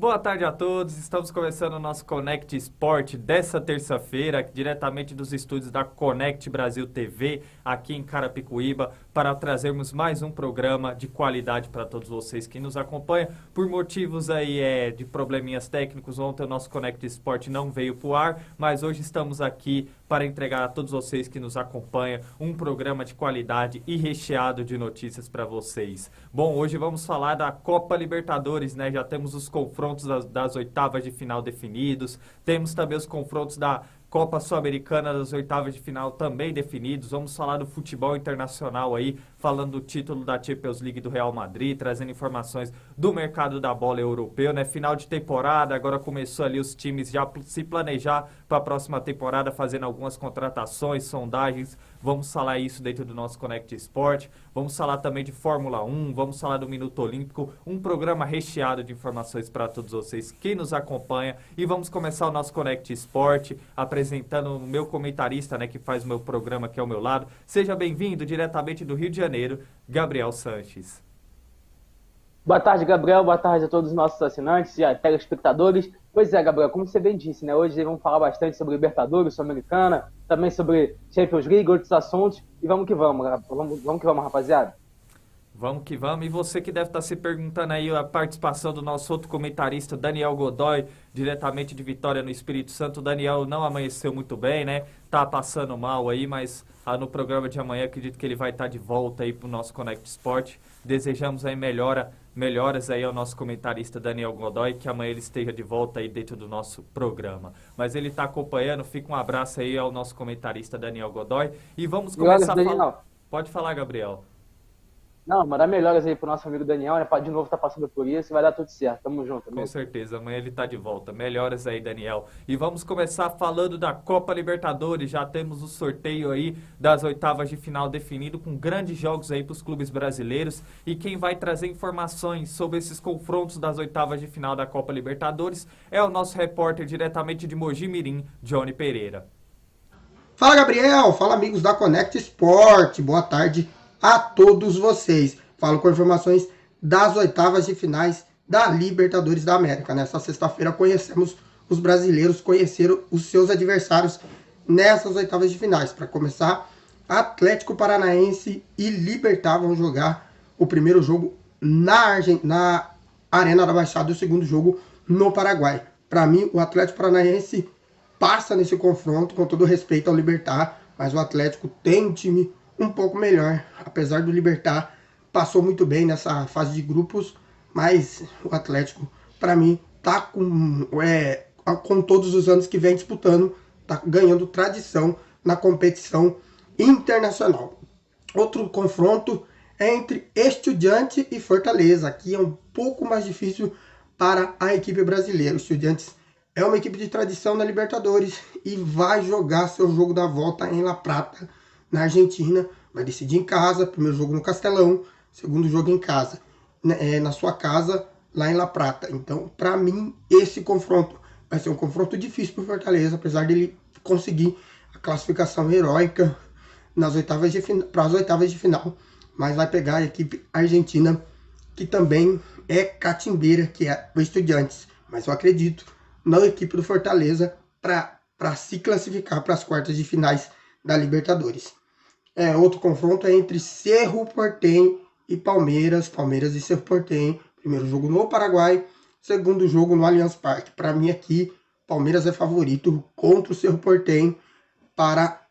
Boa tarde a todos, estamos começando o nosso Connect Sport dessa terça-feira, diretamente dos estúdios da Connect Brasil TV, aqui em Carapicuíba, para trazermos mais um programa de qualidade para todos vocês que nos acompanham. Por motivos aí de probleminhas técnicos, ontem o nosso Connect Sport não veio para o ar, mas hoje estamos aqui para entregar a todos vocês que nos acompanham um programa de qualidade e recheado de notícias para vocês. Bom, hoje vamos falar da Copa Libertadores, né? Já temos os confrontos das oitavas de final definidos, temos também os confrontos da Copa Sul-Americana das oitavas de final também definidos. Vamos falar do futebol internacional aí, falando do título da Champions League do Real Madrid, trazendo informações do mercado da bola europeu, né? Final de temporada, agora começou ali os times já se planejar para a próxima temporada, fazendo algumas contratações, sondagens. Vamos falar isso dentro do nosso Connect Sport. Vamos falar também de Fórmula 1, vamos falar do Minuto Olímpico, um programa recheado de informações para todos vocês que nos acompanham. E vamos começar o nosso Connect Sport apresentando o meu comentarista, né, que faz o meu programa aqui ao meu lado. Seja bem-vindo diretamente do Rio de Janeiro, Gabriel Sanches. Boa tarde, Gabriel. Boa tarde a todos os nossos assinantes e telespectadores. Pois é, Gabriel, como você bem disse, né? Hoje vamos falar bastante sobre Libertadores, Sul-Americana, também sobre Champions League, outros assuntos. E vamos que vamos, rapaziada. Vamos que vamos. E você que deve estar se perguntando aí a participação do nosso outro comentarista, Daniel Godoy, diretamente de Vitória no Espírito Santo. O Daniel não amanheceu muito bem, né? Tá passando mal aí, mas no programa de amanhã acredito que ele vai estar de volta aí pro nosso Connect Sport. Desejamos aí melhoras aí ao nosso comentarista Daniel Godoy, que amanhã ele esteja de volta aí dentro do nosso programa. Mas ele está acompanhando, fica um abraço aí ao nosso comentarista Daniel Godoy. E vamos começar a falar. Pode falar, Gabriel. Não, mandar melhoras aí pro nosso amigo Daniel, né? De novo tá passando por isso e vai dar tudo certo. Tamo junto, amigo. Com certeza, amanhã ele tá de volta. Melhoras aí, Daniel. E vamos começar falando da Copa Libertadores. Já temos o sorteio aí das oitavas de final definido, com grandes jogos aí pros clubes brasileiros. E quem vai trazer informações sobre esses confrontos das oitavas de final da Copa Libertadores é o nosso repórter diretamente de Mogi Mirim, Johnny Pereira. Fala, Gabriel. Fala, amigos da Connect Sport. Boa tarde a todos vocês. Falo com informações das oitavas de finais da Libertadores da América. Nessa sexta-feira conhecemos os brasileiros, conheceram os seus adversários nessas oitavas de finais. Para começar, Atlético Paranaense e Libertad vão jogar o primeiro jogo na Arena da Baixada e o segundo jogo no Paraguai. Para mim, o Atlético Paranaense passa nesse confronto, com todo respeito ao Libertad, mas o Atlético tem um time um pouco melhor, apesar do Libertad passou muito bem nessa fase de grupos, mas o Atlético, para mim, tá com todos os anos que vem disputando, tá ganhando tradição na competição internacional. Outro confronto é entre Estudiantes e Fortaleza. Aqui é um pouco mais difícil para a equipe brasileira. O Estudiantes é uma equipe de tradição na Libertadores e vai jogar seu jogo da volta em La Plata, na Argentina. Vai decidir em casa, primeiro jogo no Castelão, segundo jogo em casa, na sua casa, lá em La Plata. Então, para mim, esse confronto vai ser um confronto difícil para o Fortaleza, apesar dele conseguir a classificação heróica para as oitavas de final. Mas vai pegar a equipe argentina, que também é catimbeira, que é o Estudiantes. Mas eu acredito na equipe do Fortaleza para se classificar para as quartas de finais da Libertadores. Outro confronto é entre Cerro Porteño e Palmeiras. Palmeiras e Cerro Porteño. Primeiro jogo no Paraguai, segundo jogo no Allianz Parque. Para mim aqui, Palmeiras é favorito contra o Cerro Porteño para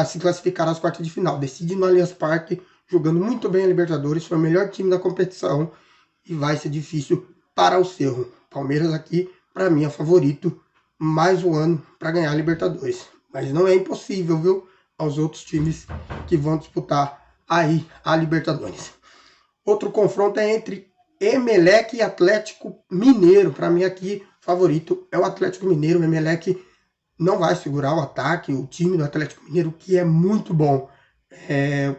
se classificar às quartas de final. Decide no Allianz Parque, jogando muito bem a Libertadores. Foi o melhor time da competição e vai ser difícil para o Cerro. Palmeiras aqui, para mim, é favorito mais um ano para ganhar a Libertadores. Mas não é impossível, viu? Aos outros times que vão disputar aí a Libertadores. Outro confronto é entre Emelec e Atlético Mineiro. Para mim aqui, favorito é o Atlético Mineiro. O Emelec não vai segurar o ataque, o time do Atlético Mineiro, que é muito bom.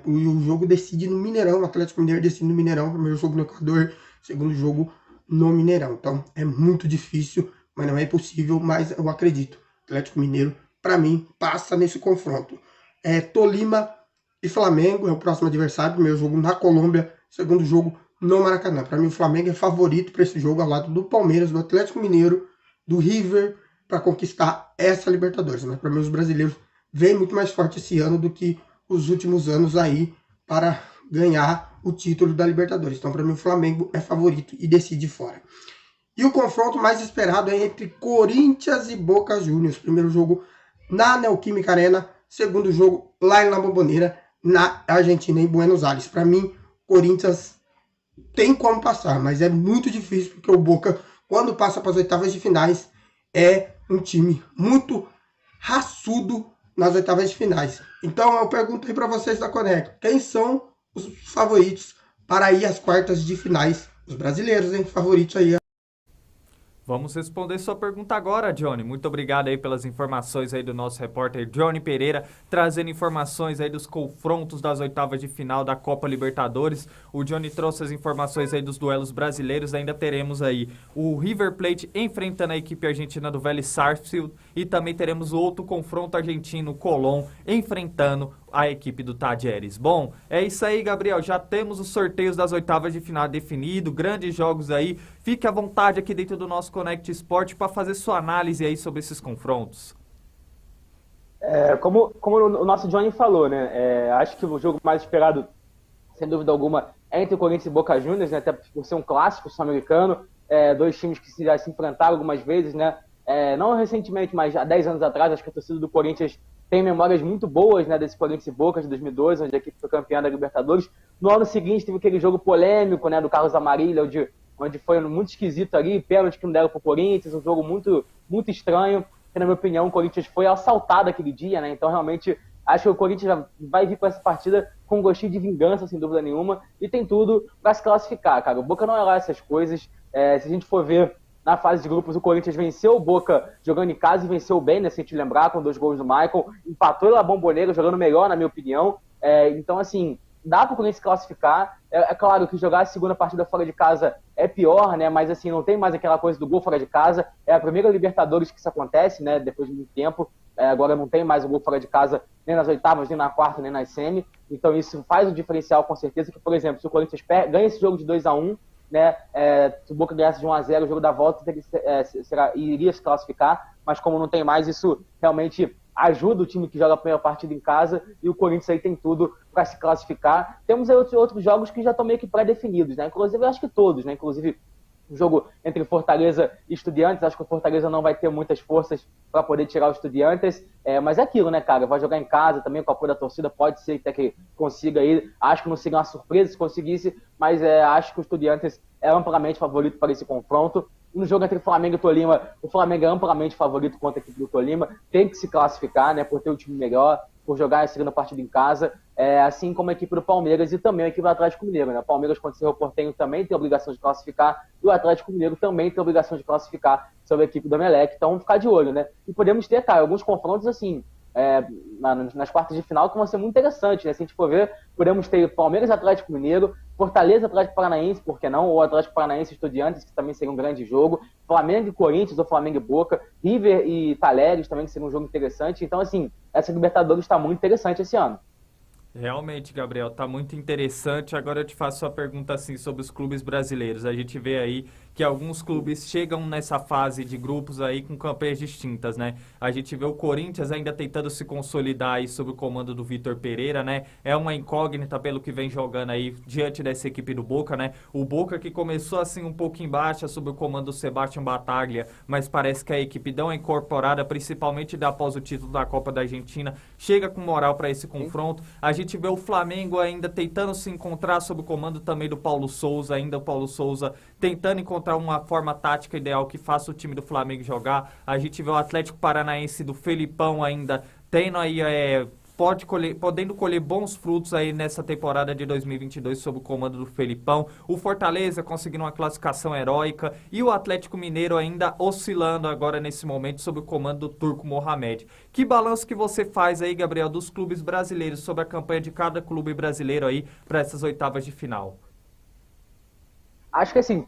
O jogo decide no Mineirão, o Atlético Mineiro decide no Mineirão, primeiro jogo no Equador, segundo jogo no Mineirão. Então é muito difícil, mas não é impossível, mas eu acredito. Atlético Mineiro, para mim, passa nesse confronto. Tolima e Flamengo é o próximo adversário. Primeiro jogo na Colômbia, segundo jogo no Maracanã. Para mim, o Flamengo é favorito para esse jogo ao lado do Palmeiras, do Atlético Mineiro, do River, para conquistar essa Libertadores. Mas para mim, os brasileiros vêm muito mais forte esse ano do que os últimos anos aí para ganhar o título da Libertadores. Então, para mim, o Flamengo é favorito e decide fora. E o confronto mais esperado é entre Corinthians e Boca Juniors. Primeiro jogo na Neoquímica Arena, segundo jogo lá em La Bombonera, na Argentina, em Buenos Aires. Para mim, Corinthians tem como passar, mas é muito difícil, porque o Boca, quando passa para as oitavas de finais, é um time muito raçudo nas oitavas de finais. Então eu pergunto aí para vocês da Conecta, quem são os favoritos para ir às quartas de finais? Os brasileiros, hein? Favoritos aí. Vamos responder sua pergunta agora, Johnny. Muito obrigado aí pelas informações aí do nosso repórter Johnny Pereira, trazendo informações aí dos confrontos das oitavas de final da Copa Libertadores. O Johnny trouxe as informações aí dos duelos brasileiros. Ainda teremos aí o River Plate enfrentando a equipe argentina do Vélez Sarsfield e também teremos outro confronto argentino, Colón, enfrentando a equipe do Talleres. Bom, é isso aí, Gabriel. Já temos os sorteios das oitavas de final definido, grandes jogos aí. Fique à vontade aqui dentro do nosso Connect Sport para fazer sua análise aí sobre esses confrontos. Como o nosso Johnny falou, né? Acho que o jogo mais esperado, sem dúvida alguma, é entre o Corinthians e Boca Juniors, né? Até por ser um clássico sul-americano. Dois times que já se enfrentaram algumas vezes, né? Não recentemente, mas há 10 anos atrás, acho que a torcida do Corinthians tem memórias muito boas, né, desse Corinthians e Boca de 2012, onde a equipe foi campeã da Libertadores. No ano seguinte teve aquele jogo polêmico, né, do Carlos Amarillo, onde foi muito esquisito ali, pênalti que não deram pro Corinthians, um jogo muito, muito estranho, que na minha opinião o Corinthians foi assaltado aquele dia, né, então realmente acho que o Corinthians já vai vir para essa partida com um gostinho de vingança, sem dúvida nenhuma, e tem tudo para se classificar, cara. O Boca não é lá essas coisas, se a gente for ver na fase de grupos, o Corinthians venceu o Boca jogando em casa e venceu bem, né, se a gente lembrar, com 2 gols do Michael, empatou em La Bombonera, jogando melhor, na minha opinião. Então, assim, dá para o Corinthians se classificar. É claro que jogar a segunda partida fora de casa é pior, né, mas assim, não tem mais aquela coisa do gol fora de casa. É a primeira Libertadores que isso acontece, né, depois de muito tempo. Agora não tem mais o gol fora de casa nem nas oitavas, nem na quarta, nem nas semi. Então isso faz um diferencial, com certeza, que, por exemplo, se o Corinthians ganha esse jogo de 2-1, né, se o Boca ganhasse de 1-0, o jogo da volta iria se classificar, mas como não tem mais, isso realmente ajuda o time que joga a primeira partida em casa, e o Corinthians aí tem tudo para se classificar. Temos aí outros jogos que já estão meio que pré-definidos, né, inclusive eu acho que todos, né, inclusive o jogo entre Fortaleza e Estudiantes, acho que o Fortaleza não vai ter muitas forças para poder tirar o Estudiantes, mas é aquilo, né, cara, vai jogar em casa também com o apoio da torcida, pode ser até que consiga aí, acho que não seria uma surpresa se conseguisse, mas acho que o Estudiantes é amplamente favorito para esse confronto. No jogo entre Flamengo e Tolima, o Flamengo é amplamente favorito contra a equipe do Tolima, tem que se classificar, né, por ter um time melhor, por jogar a segunda partida em casa, assim como a equipe do Palmeiras e também a equipe do Atlético Mineiro, né? O Palmeiras, quando se Porteño, também tem a obrigação de classificar, e o Atlético Mineiro também tem a obrigação de classificar sobre a equipe do Emelec, então vamos ficar de olho, né? E podemos ter, cara, alguns confrontos assim, nas quartas de final que vão ser muito interessantes, né? Se a gente for ver, podemos ter Palmeiras e Atlético Mineiro, Fortaleza, Atlético Paranaense, por que não? Ou Atlético Paranaense e Estudiantes, que também seria um grande jogo. Flamengo e Corinthians, ou Flamengo e Boca. River e Talleres também, que seria um jogo interessante. Então, assim, essa Libertadores está muito interessante esse ano. Realmente, Gabriel, tá muito interessante. Agora eu te faço a pergunta assim sobre os clubes brasileiros. A gente vê aí que alguns clubes chegam nessa fase de grupos aí com campanhas distintas, né? A gente vê o Corinthians ainda tentando se consolidar aí sob o comando do Vitor Pereira, né? É uma incógnita pelo que vem jogando aí diante dessa equipe do Boca, né? O Boca que começou assim um pouco em baixa sob o comando do Sebastião Bataglia, mas parece que a equipe deu uma incorporada, principalmente após o título da Copa da Argentina, chega com moral para esse confronto. A gente vê o Flamengo ainda tentando se encontrar sob o comando também do Paulo Souza, ainda o Paulo Souza tentando encontrar uma forma tática ideal que faça o time do Flamengo jogar. A gente vê o Atlético Paranaense do Felipão ainda tendo aí, podendo colher bons frutos aí nessa temporada de 2022 sob o comando do Felipão. O Fortaleza conseguindo uma classificação heróica e o Atlético Mineiro ainda oscilando agora nesse momento sob o comando do Turco Mohamed. Que balanço que você faz aí, Gabriel, dos clubes brasileiros sobre a campanha de cada clube brasileiro aí para essas oitavas de final? Acho que assim,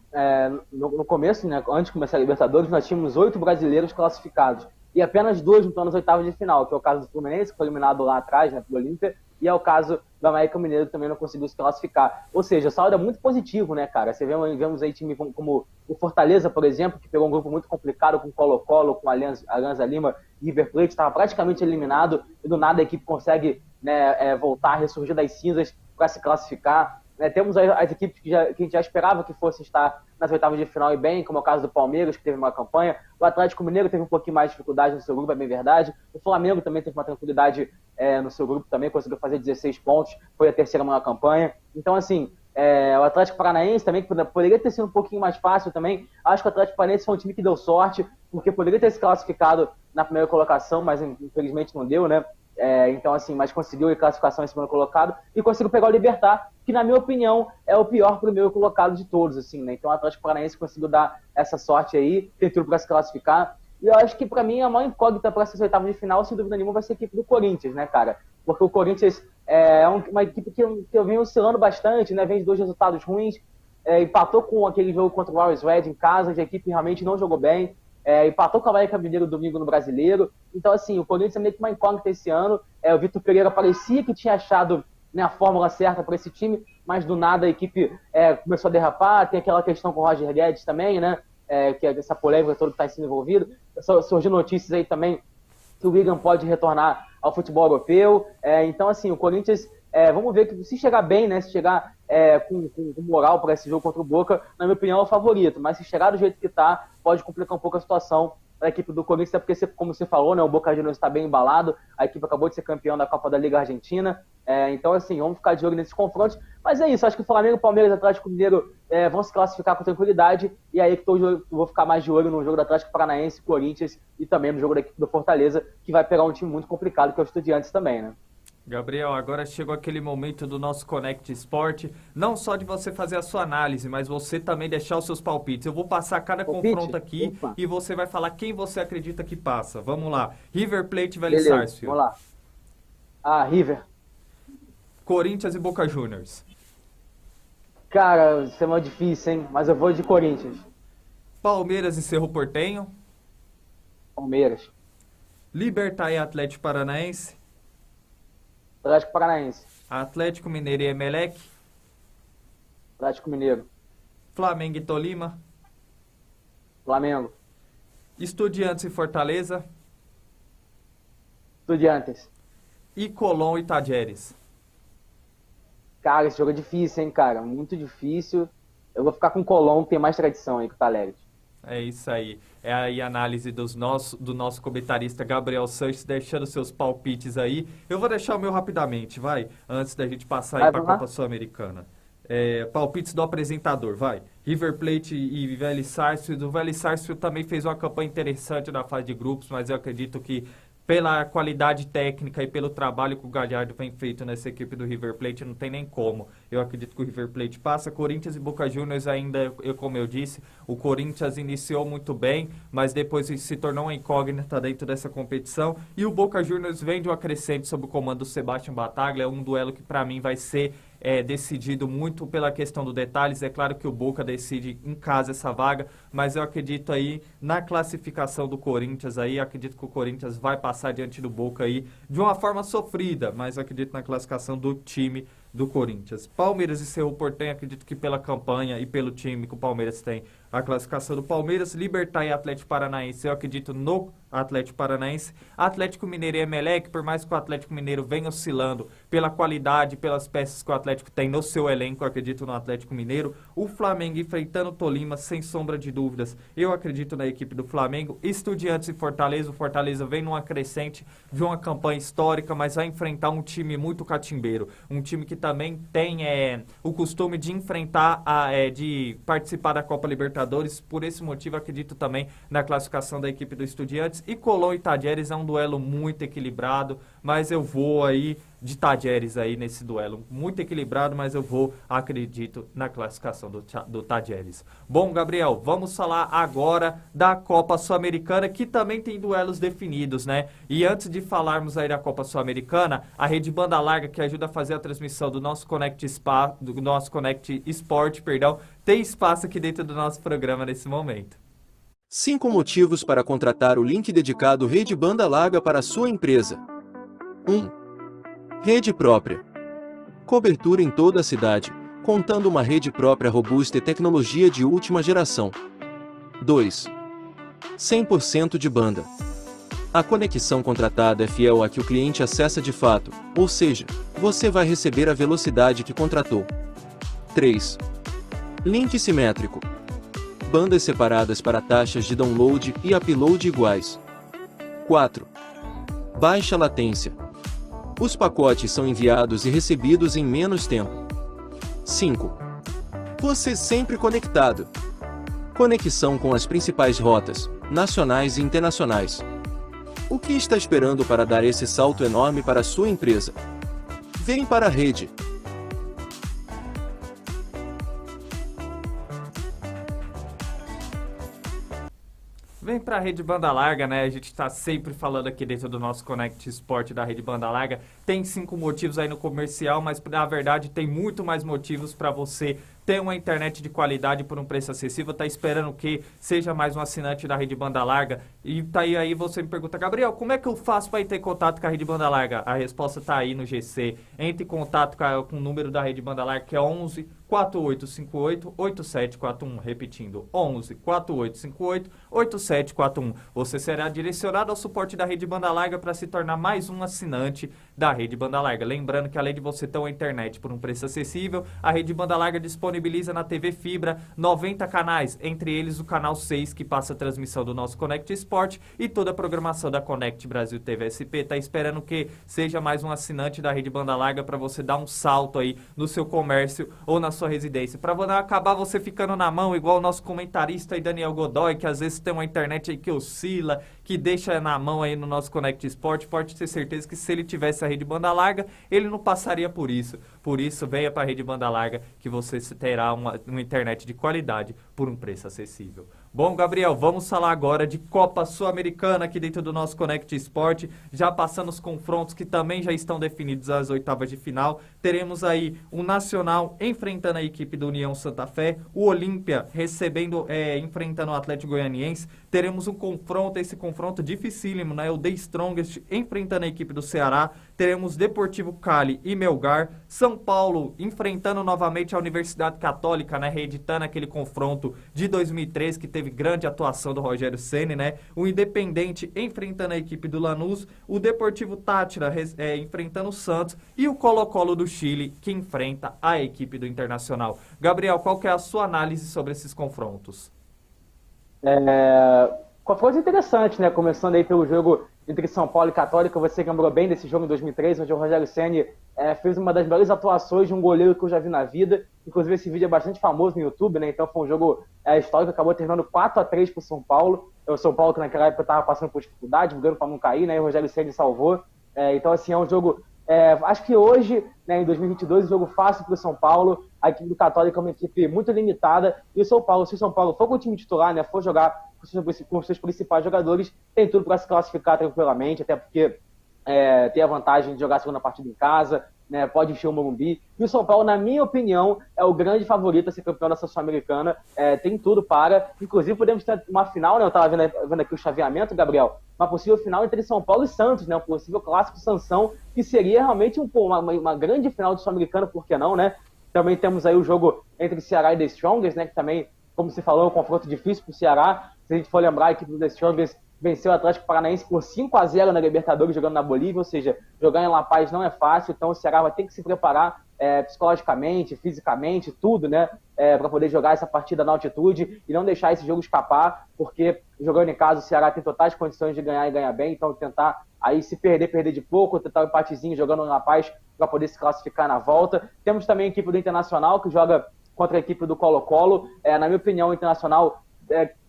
no começo, né, antes de começar a Libertadores, nós tínhamos 8 brasileiros classificados. E apenas 2 estão nas oitavas de final, que é o caso do Fluminense, que foi eliminado lá atrás, né, pelo Olímpia, e é o caso do América Mineiro, que também não conseguiu se classificar. Ou seja, o saldo é muito positivo, né, cara? Você vemos aí time como o Fortaleza, por exemplo, que pegou um grupo muito complicado com Colo-Colo, com Alianza Lima, River Plate, estava praticamente eliminado, e do nada a equipe consegue, né, voltar, ressurgir das cinzas para se classificar. Temos as equipes que a gente já esperava que fosse estar nas oitavas de final e bem, como é o caso do Palmeiras, que teve uma campanha. O Atlético Mineiro teve um pouquinho mais de dificuldade no seu grupo, é bem verdade. O Flamengo também teve uma tranquilidade no seu grupo, também conseguiu fazer 16 pontos, foi a terceira maior campanha. Então, assim, o Atlético Paranaense também, que poderia ter sido um pouquinho mais fácil também. Acho que o Atlético Paranaense foi um time que deu sorte, porque poderia ter se classificado na primeira colocação, mas infelizmente não deu, né? Então, assim, mas conseguiu a classificação em segundo colocado e conseguiu pegar o Libertad, que, na minha opinião, é o pior primeiro colocado de todos, assim, né? Então, o Atlético Paranaense conseguiu dar essa sorte aí, tem tudo para se classificar. E eu acho que, para mim, a maior incógnita para essas oitavas de final, sem dúvida nenhuma, vai ser a equipe do Corinthians, né, cara? Porque o Corinthians é uma equipe que eu venho oscilando bastante, né? Vem de 2 resultados ruins, empatou com aquele jogo contra o Always Red em casa, onde a equipe realmente não jogou bem. Empatou com o América Mineiro domingo no Brasileiro. Então, assim, o Corinthians é meio que uma incógnita esse ano. O Vitor Pereira parecia que tinha achado, né, a fórmula certa para esse time, mas do nada a equipe começou a derrapar. Tem aquela questão com o Roger Guedes também, né? Que é essa polêmica toda que está sendo envolvida. Surgiu notícias aí também que o Willian pode retornar ao futebol europeu. Então, assim, o Corinthians, vamos ver que se chegar bem, né? Se chegar com moral para esse jogo contra o Boca, na minha opinião é o favorito. Mas se chegar do jeito que está, pode complicar um pouco a situação para a equipe do Corinthians, porque, como você falou, né, o Boca Juniors está bem embalado, a equipe acabou de ser campeão da Copa da Liga Argentina, então, assim, vamos ficar de olho nesses confrontos, mas é isso, acho que o Flamengo, Palmeiras e Atlético Mineiro vão se classificar com tranquilidade, e aí que eu vou ficar mais de olho no jogo do Atlético Paranaense, Corinthians, e também no jogo da equipe do Fortaleza, que vai pegar um time muito complicado, que é o Estudiantes também, né? Gabriel, agora chegou aquele momento do nosso Connect Sport, não só de você fazer a sua análise, mas você também deixar os seus palpites. Eu vou passar cada confronto aqui. Opa. E você vai falar quem você acredita que passa. Vamos lá. River Plate e Vélez Sarsfield. Vamos lá. River. Corinthians e Boca Juniors. Cara, isso é muito difícil, hein? Mas eu vou de Corinthians. Palmeiras e Cerro Porteño. Palmeiras. Libertad e Atlético Paranaense. Atlético Paranaense. Atlético Mineiro e Emelec. Atlético Mineiro. Flamengo e Tolima. Flamengo. Estudiantes e Fortaleza. Estudiantes. E Colón e Tajeres. Cara, esse jogo é difícil, hein, cara? Muito difícil. Eu vou ficar com o Colón, que tem mais tradição aí que o Tajeres. É isso aí. É aí a análise do nosso comentarista Gabriel Sanches, deixando seus palpites aí. Eu vou deixar o meu rapidamente, vai? Antes da gente passar aí para a Copa Sul-Americana. Palpites do apresentador, vai. River Plate e Vélez Sarsfield. O Vélez Sarsfield também fez uma campanha interessante na fase de grupos, mas eu acredito que pela qualidade técnica e pelo trabalho que o Galhardo vem feito nessa equipe do River Plate, não tem nem como. Eu acredito que o River Plate passa. Corinthians e Boca Juniors ainda, como eu disse, o Corinthians iniciou muito bem, mas depois se tornou uma incógnita dentro dessa competição. E o Boca Juniors vem de uma crescente sob o comando do Sebastião Bataglia. É um duelo que para mim vai ser decidido muito pela questão dos detalhes. É claro que o Boca decide em casa essa vaga, mas eu acredito aí na classificação do Corinthians aí, acredito que o Corinthians vai passar diante do Boca aí de uma forma sofrida, mas eu acredito na classificação do time do Corinthians. Palmeiras e Cerro Porteño, acredito que pela campanha e pelo time que o Palmeiras tem, a classificação do Palmeiras. Libertad e Atlético Paranaense, eu acredito no Atlético Paranaense. Atlético Mineiro e Emelec, por mais que o Atlético Mineiro venha oscilando pela qualidade, pelas peças que o Atlético tem no seu elenco, eu acredito no Atlético Mineiro. O Flamengo enfrentando o Tolima, sem sombra de dúvidas, eu acredito na equipe do Flamengo. Estudiantes e Fortaleza, o Fortaleza vem numa crescente de uma campanha histórica, mas vai enfrentar um time muito catimbeiro, um time que também tem o costume de enfrentar, de participar da Copa Libertadores. Por esse motivo, acredito também na classificação da equipe do Estudiantes. E Colón e Tajeres é um duelo muito equilibrado, mas eu vou aí de Tajeres aí nesse duelo. Muito equilibrado, mas eu acredito na classificação do Tajeres. Bom, Gabriel, vamos falar agora da Copa Sul-Americana, que também tem duelos definidos, né? E antes de falarmos aí da Copa Sul-Americana, a Rede Banda Larga, que ajuda a fazer a transmissão do nosso Connect Sport, tem espaço aqui dentro do nosso programa nesse momento. 5 motivos para contratar o link dedicado Rede Banda Larga para a sua empresa. 1. Rede própria. Cobertura em toda a cidade, contando uma rede própria robusta e tecnologia de última geração. 2. 100% de banda. A conexão contratada é fiel à que o cliente acessa de fato, ou seja, você vai receber a velocidade que contratou. 3. Link simétrico. Bandas separadas para taxas de download e upload iguais. 4. Baixa latência. Os pacotes são enviados e recebidos em menos tempo. 5. Você sempre conectado. Conexão com as principais rotas, nacionais e internacionais. O que está esperando para dar esse salto enorme para a sua empresa? Vem para a rede. Vem para a rede banda larga, né? A gente está sempre falando aqui dentro do nosso Connect Sport da rede banda larga. Tem 5 motivos aí no comercial, mas na verdade tem muito mais motivos para você ter uma internet de qualidade por um preço acessível. Tá esperando que seja mais um assinante da rede banda larga? E tá aí você me pergunta, Gabriel, como é que eu faço para ter contato com a rede banda larga? A resposta tá aí no GC. Entre em contato com o número da rede banda larga, que é 11 4858 8741, repetindo, 11 4858 8741. Você será direcionado ao suporte da rede banda larga para se tornar mais um assinante da rede banda larga. Lembrando que além de você ter uma internet por um preço acessível, a rede banda larga disponibiliza na TV Fibra 90 canais, entre eles o canal 6, que passa a transmissão do nosso Connect Sport, e toda a programação da Connect Brasil TV SP. Tá esperando que seja mais um assinante da rede banda larga para você dar um salto aí no seu comércio ou na sua residência, para não acabar você ficando na mão igual o nosso comentarista aí, Daniel Godoy, que às vezes tem uma internet aí que oscila, que deixa na mão aí no nosso Connect Sport. Pode ter certeza que se ele tivesse a rede banda larga, ele não passaria por isso. Por isso, venha para a rede banda larga, que você terá uma internet de qualidade por um preço acessível. Bom, Gabriel, vamos falar agora de Copa Sul-Americana aqui dentro do nosso Connect Sport, já passando os confrontos que também já estão definidos às oitavas de final. Teremos aí o Nacional enfrentando a equipe do União Santa Fé, o Olímpia enfrentando o Atlético Goianiense. Teremos um confronto, esse confronto dificílimo, né? O The Strongest enfrentando a equipe do Ceará. Teremos Deportivo Cali e Melgar. São Paulo enfrentando novamente a Universidade Católica, né? Reeditando aquele confronto de 2003 que teve grande atuação do Rogério Ceni, né? O Independente enfrentando a equipe do Lanús. O Deportivo Táchira enfrentando o Santos. E o Colo-Colo do Chile, que enfrenta a equipe do Internacional. Gabriel, qual que é a sua análise sobre esses confrontos? Confronto interessante, né? Começando aí pelo jogo entre São Paulo e Católica. Você lembrou bem desse jogo em 2003, onde o Rogério Ceni fez uma das melhores atuações de um goleiro que eu já vi na vida. Inclusive, esse vídeo é bastante famoso no YouTube, né? Então, foi um jogo histórico, acabou terminando 4-3 pro São Paulo. O São Paulo, que naquela época estava passando por dificuldade, jogando para não cair, né? E o Rogério Ceni salvou. Então, assim, é um jogo... acho que hoje, né, em 2022, um jogo fácil pro São Paulo. A equipe do Católica é uma equipe muito limitada. E o São Paulo, se o São Paulo for com o time titular, né, for jogar com os seus principais jogadores, tem tudo para se classificar tranquilamente, até porque tem a vantagem de jogar a segunda partida em casa, né, pode encher o Morumbi. E o São Paulo, na minha opinião, é o grande favorito a ser campeão dessa Sul-Americana. Tem tudo para... Inclusive, podemos ter uma final, né? Eu estava vendo aqui o chaveamento, Gabriel. Uma possível final entre São Paulo e Santos, né? Um possível clássico Sansão, que seria realmente uma grande final de Sul-Americana, por que não, né? Também temos aí o jogo entre Ceará e The Strongest, né? Que também, como você falou, é um confronto difícil para o Ceará. Se a gente for lembrar, a equipe do The Strongest venceu o Atlético Paranaense por 5-0 na Libertadores, jogando na Bolívia, ou seja, jogar em La Paz não é fácil, então o Ceará vai ter que se preparar psicologicamente, fisicamente, tudo, né, para poder jogar essa partida na altitude e não deixar esse jogo escapar, porque jogando em casa o Ceará tem totais condições de ganhar e ganhar bem, então tentar aí se perder de pouco, tentar um empatezinho jogando na Paz para poder se classificar na volta. Temos também a equipe do Internacional, que joga contra a equipe do Colo-Colo. Na minha opinião, o Internacional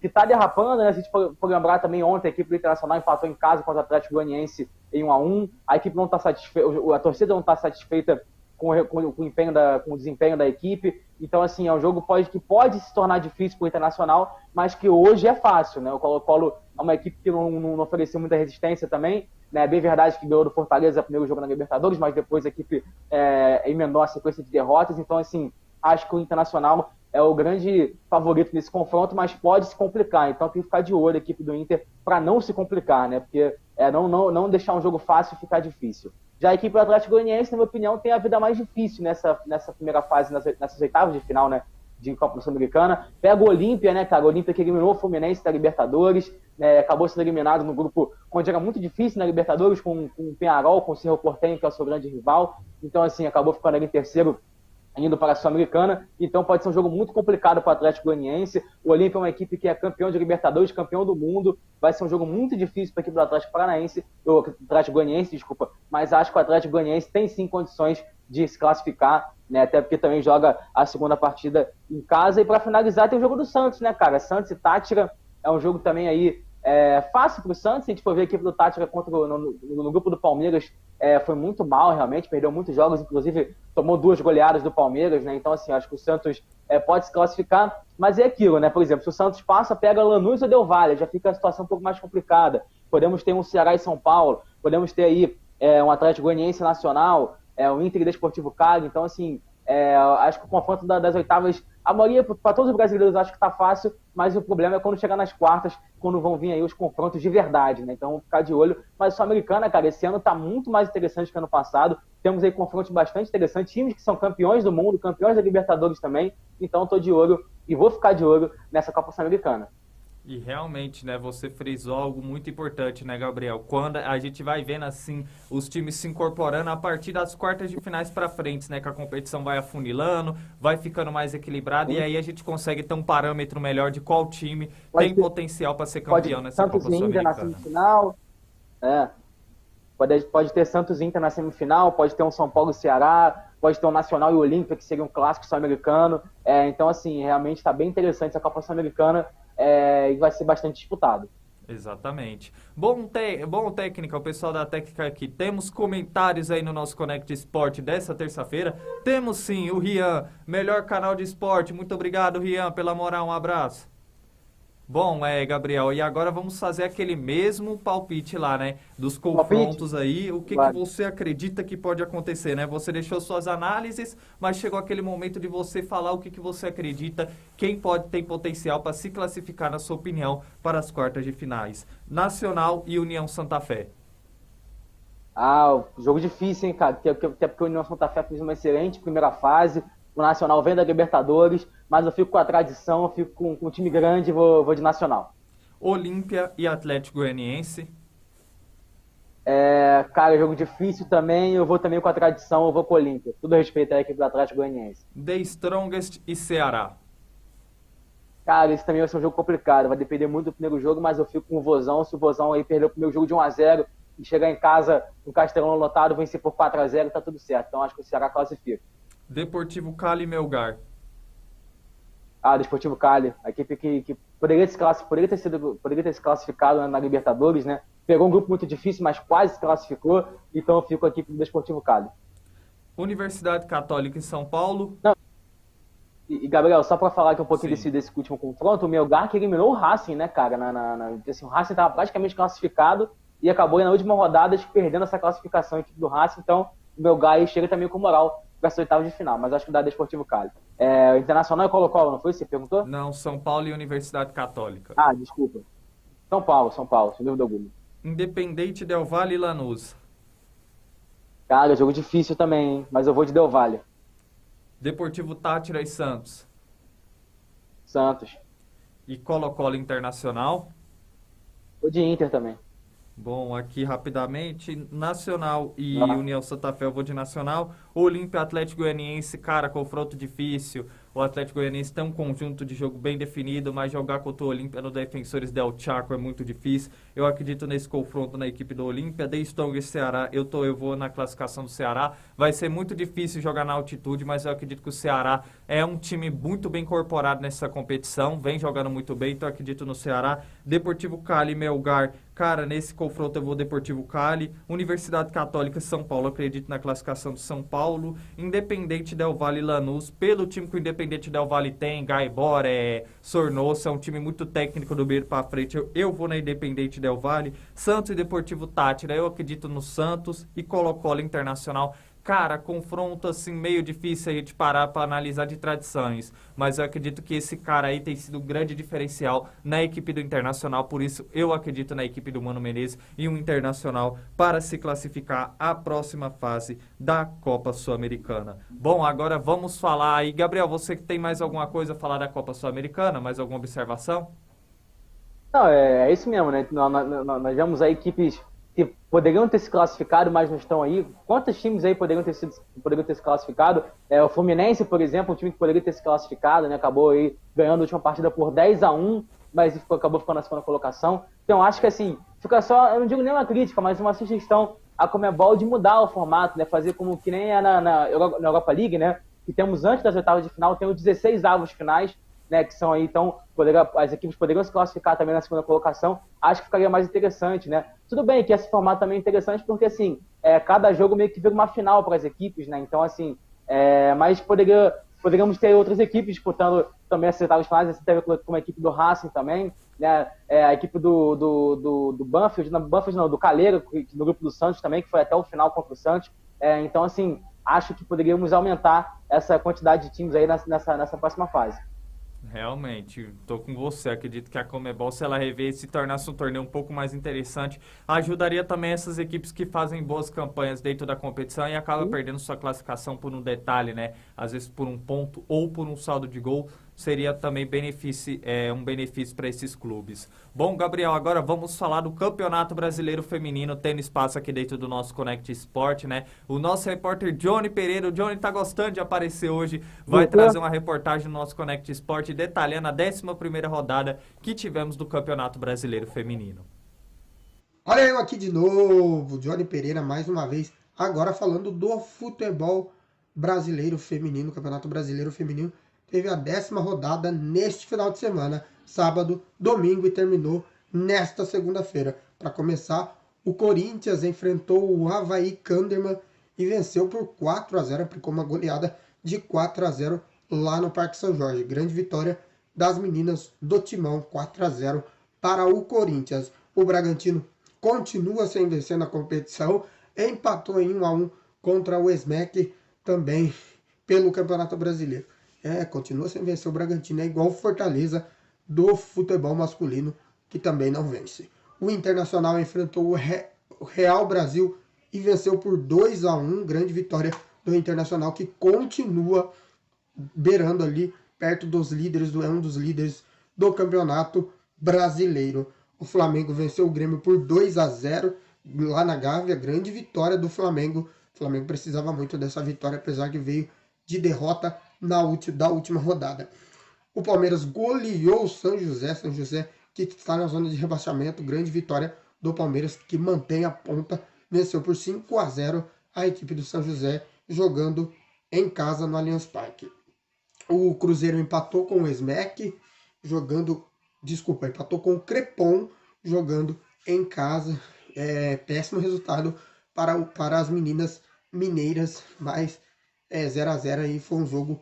que está derrapando, né? Se a gente for lembrar também, ontem a equipe do Internacional empatou em casa contra o Atlético Goianiense em 1-1. A equipe não está satisfeita, a torcida não está satisfeita com o desempenho da equipe. Então, assim, é um jogo que pode se tornar difícil para o Internacional, mas que hoje é fácil, né? O Colo-Colo é uma equipe que não ofereceu muita resistência também, né? É bem verdade que ganhou do Fortaleza o primeiro jogo na Libertadores, mas depois a equipe emendou a sequência de derrotas. Então, assim, acho que o Internacional é o grande favorito nesse confronto, mas pode se complicar. Então tem que ficar de olho a equipe do Inter para não se complicar, né? Porque não deixar um jogo fácil e ficar difícil. Já a equipe do Atlético Goianiense, na minha opinião, tem a vida mais difícil nessa primeira fase, nessas oitavas de final, né, de Copa Sul-Americana. Pega o Olímpia, né, cara? O Olímpia que eliminou o Fluminense da Libertadores, né, acabou sendo eliminado no grupo onde era muito difícil na Libertadores, com o Peñarol, com o Cerro Porteño, que é o seu grande rival. Então, assim, acabou ficando ali em terceiro, indo para a Sul-Americana, então pode ser um jogo muito complicado para o Atlético Goianiense. O Olímpia é uma equipe que é campeão de Libertadores, campeão do mundo, vai ser um jogo muito difícil para a equipe do Atlético Paranaense, ou Atlético Goianiense, desculpa, mas acho que o Atlético Goianiense tem sim condições de se classificar, né, até porque também joga a segunda partida em casa. E para finalizar tem o jogo do Santos, né, cara? Santos e Táchira é um jogo também aí fácil para o Santos. Se a gente for ver a equipe do Táchira no grupo do Palmeiras, foi muito mal, realmente, perdeu muitos jogos, inclusive tomou 2 goleadas do Palmeiras, né? Então, assim, acho que o Santos pode se classificar, mas é aquilo, né? Por exemplo, se o Santos passa, pega Lanús ou Del Valle, já fica a situação um pouco mais complicada. Podemos ter um Ceará e São Paulo, podemos ter aí um Atlético Goianiense Nacional, o Inter e Desportivo Cali. Então, assim, acho que o confronto das oitavas, a maioria, para todos os brasileiros, acho que tá fácil, mas o problema é quando chegar nas quartas, quando vão vir aí os confrontos de verdade, né? Então, vamos ficar de olho. Mas a Sul-Americana, cara, esse ano tá muito mais interessante que ano passado. Temos aí confrontos bastante interessantes, times que são campeões do mundo, campeões da Libertadores também. Então, eu tô de olho e vou ficar de olho nessa Copa Sul-Americana. E realmente, né, você frisou algo muito importante, né, Gabriel? Quando a gente vai vendo, assim, os times se incorporando a partir das quartas de finais para frente, né, que a competição vai afunilando, vai ficando mais equilibrada, e aí a gente consegue ter um parâmetro melhor de qual time tem potencial para ser campeão nessa Copa Sul-Americana. Inter na semifinal, pode ter Santos e Inter na semifinal, pode ter um São Paulo e Ceará, pode ter um Nacional e Olímpia, que seria um clássico sul-americano. Então, assim, realmente está bem interessante essa Copa Sul-Americana. E vai ser bastante disputado. Exatamente. Bom, técnica, o pessoal da técnica aqui. Temos comentários aí no nosso Connect Esporte dessa terça-feira. Temos sim, o Rian, melhor canal de esporte. Muito obrigado, Rian, pela moral. Um abraço. Bom, Gabriel, e agora vamos fazer aquele mesmo palpite lá, né? Dos confrontos aí, o que você acredita que pode acontecer, né? Você deixou suas análises, mas chegou aquele momento de você falar o que você acredita, quem ter potencial para se classificar, na sua opinião, para as quartas de finais. Nacional e União Santa Fé. Jogo difícil, hein, cara? Até porque a União Santa Fé fez uma excelente primeira fase. O Nacional vem da Libertadores, mas eu fico com a tradição, eu fico com um time grande e vou de Nacional. Olímpia e Atlético Goianiense. Cara, jogo difícil também, eu vou também com a tradição, eu vou com o Olímpia. Tudo a respeito à equipe do Atlético Goianiense. The Strongest e Ceará. Cara, esse também vai ser um jogo complicado, vai depender muito do primeiro jogo, mas eu fico com o Vozão. Se o Vozão aí perder o primeiro jogo de 1-0 e chegar em casa, no Castelão lotado, vencer por 4-0, tá tudo certo. Então acho que o Ceará classifica. Deportivo Cali e Melgar. Desportivo Cali, a equipe que poderia ter se classificado na Libertadores, né? Pegou um grupo muito difícil, mas quase se classificou, então eu fico com a equipe do Desportivo Cali. Universidade Católica em São Paulo. Não. E Gabriel, só para falar aqui um pouquinho desse último confronto, o Melgar que eliminou o Racing, né, cara? Assim, o Racing estava praticamente classificado e acabou na última rodada perdendo essa classificação, a equipe do Racing, então o Melgar aí chega também com moral para essa oitava de final, mas acho que dá Desportivo Cali. O Internacional colocou, não foi? Você perguntou? Não, São Paulo e Universidade Católica. Desculpa. São Paulo, sem dúvida alguma. Independente Del Valle e Lanús. Cara, jogo difícil também, hein? Mas eu vou de Del Valle. Deportivo Táchira e Santos. Santos. E Colo-Colo Internacional. Vou de Inter também. Bom, aqui rapidamente, Nacional e União Santa Fé, eu vou de Nacional. Olímpia, Atlético Goianiense, cara, confronto difícil. O Atlético Goianiense tem um conjunto de jogo bem definido, mas jogar contra o Olímpia no Defensores del Chaco é muito difícil. Eu acredito nesse confronto na equipe do Olímpia. The Strongest Ceará, eu vou na classificação do Ceará. Vai ser muito difícil jogar na altitude, mas eu acredito que o Ceará é um time muito bem incorporado nessa competição, vem jogando muito bem, então eu acredito no Ceará. Deportivo Cali e Melgar, cara, nesse confronto eu vou Deportivo Cali. Universidade Católica São Paulo, acredito na classificação do São Paulo. Independente Del Valle e Lanús, pelo time que o Independente Del Valle tem, Gaibor, Sornosa, é um time muito técnico do meio para frente, eu vou na Independente Del Valle. Santos e Deportivo Táchira, eu acredito no Santos. E Colo-Colo Internacional cara, confronto assim meio difícil a gente parar para analisar de tradições, mas eu acredito que esse cara aí tem sido um grande diferencial na equipe do Internacional, por isso eu acredito na equipe do Mano Menezes e um Internacional para se classificar à próxima fase da Copa Sul-Americana. Bom, agora vamos falar aí, Gabriel, você que tem mais alguma coisa a falar da Copa Sul-Americana, mais alguma observação? Não, é isso mesmo, né? Nós vemos aí equipes que poderiam ter se classificado, mas não estão aí. Quantos times aí poderiam ter se classificado? O Fluminense, por exemplo, um time que poderia ter se classificado, né? Acabou aí ganhando a última partida por 10-1, mas acabou ficando na segunda colocação. Então, acho que assim, fica só, eu não digo nem uma crítica, mas uma sugestão à Conmebol de mudar o formato, né? Fazer como que nem é na Europa League, né? Que temos antes das oitavas de final, tem os 16 avos finais, né, que são aí, então, as equipes poderiam se classificar também na segunda colocação, acho que ficaria mais interessante, né? Tudo bem que esse formato também é interessante porque, assim, cada jogo meio que vira uma final para as equipes, né? Então, assim, mas poderíamos ter outras equipes disputando também essas oitavas finais, teve como a equipe do Racing também, né? A equipe do Banfield, não, do Calera, do grupo do Santos também, que foi até o final contra o Santos. Então, assim, acho que poderíamos aumentar essa quantidade de times aí nessa próxima fase. Realmente, tô com você. Acredito que a Conmebol, se ela rever e se tornasse um torneio um pouco mais interessante, ajudaria também essas equipes que fazem boas campanhas dentro da competição e acabam perdendo sua classificação por um detalhe, né? Às vezes por um ponto ou por um saldo de gol, seria também um benefício para esses clubes. Bom, Gabriel, agora vamos falar do Campeonato Brasileiro Feminino, tendo espaço aqui dentro do nosso Connect Sport, né? O nosso repórter Johnny Pereira, o Johnny tá gostando de aparecer hoje, vai trazer uma reportagem no nosso Connect Sport detalhando a 11ª rodada que tivemos do Campeonato Brasileiro Feminino. Olha eu aqui de novo, Johnny Pereira mais uma vez, agora falando do futebol brasileiro feminino, Campeonato Brasileiro Feminino. Teve a 10ª rodada neste final de semana, sábado, domingo, e terminou nesta segunda-feira. Para começar, o Corinthians enfrentou o Avaí Canderman e venceu por 4-0, aplicou uma goleada de 4-0 lá no Parque São Jorge. Grande vitória das meninas do Timão, 4-0 para o Corinthians. O Bragantino continua sem vencer na competição, empatou em 1-1 contra o SMEC, também pelo Campeonato Brasileiro. Continua sem vencer o Bragantino, é igual o Fortaleza do futebol masculino, que também não vence. O Internacional enfrentou o Real Brasil e venceu por 2-1, grande vitória do Internacional, que continua beirando ali, perto dos líderes, é um dos líderes do Campeonato Brasileiro. O Flamengo venceu o Grêmio por 2-0 lá na Gávea, grande vitória do Flamengo. O Flamengo precisava muito dessa vitória, apesar que veio de derrota da última rodada. O Palmeiras goleou o São José que está na zona de rebaixamento, grande vitória do Palmeiras, que mantém a ponta, venceu por 5-0 a equipe do São José, jogando em casa no Allianz Parque. O Cruzeiro empatou com o SMEC, empatou com o Crepom, jogando em casa. Péssimo resultado para as meninas mineiras, mas 0-0 aí foi um jogo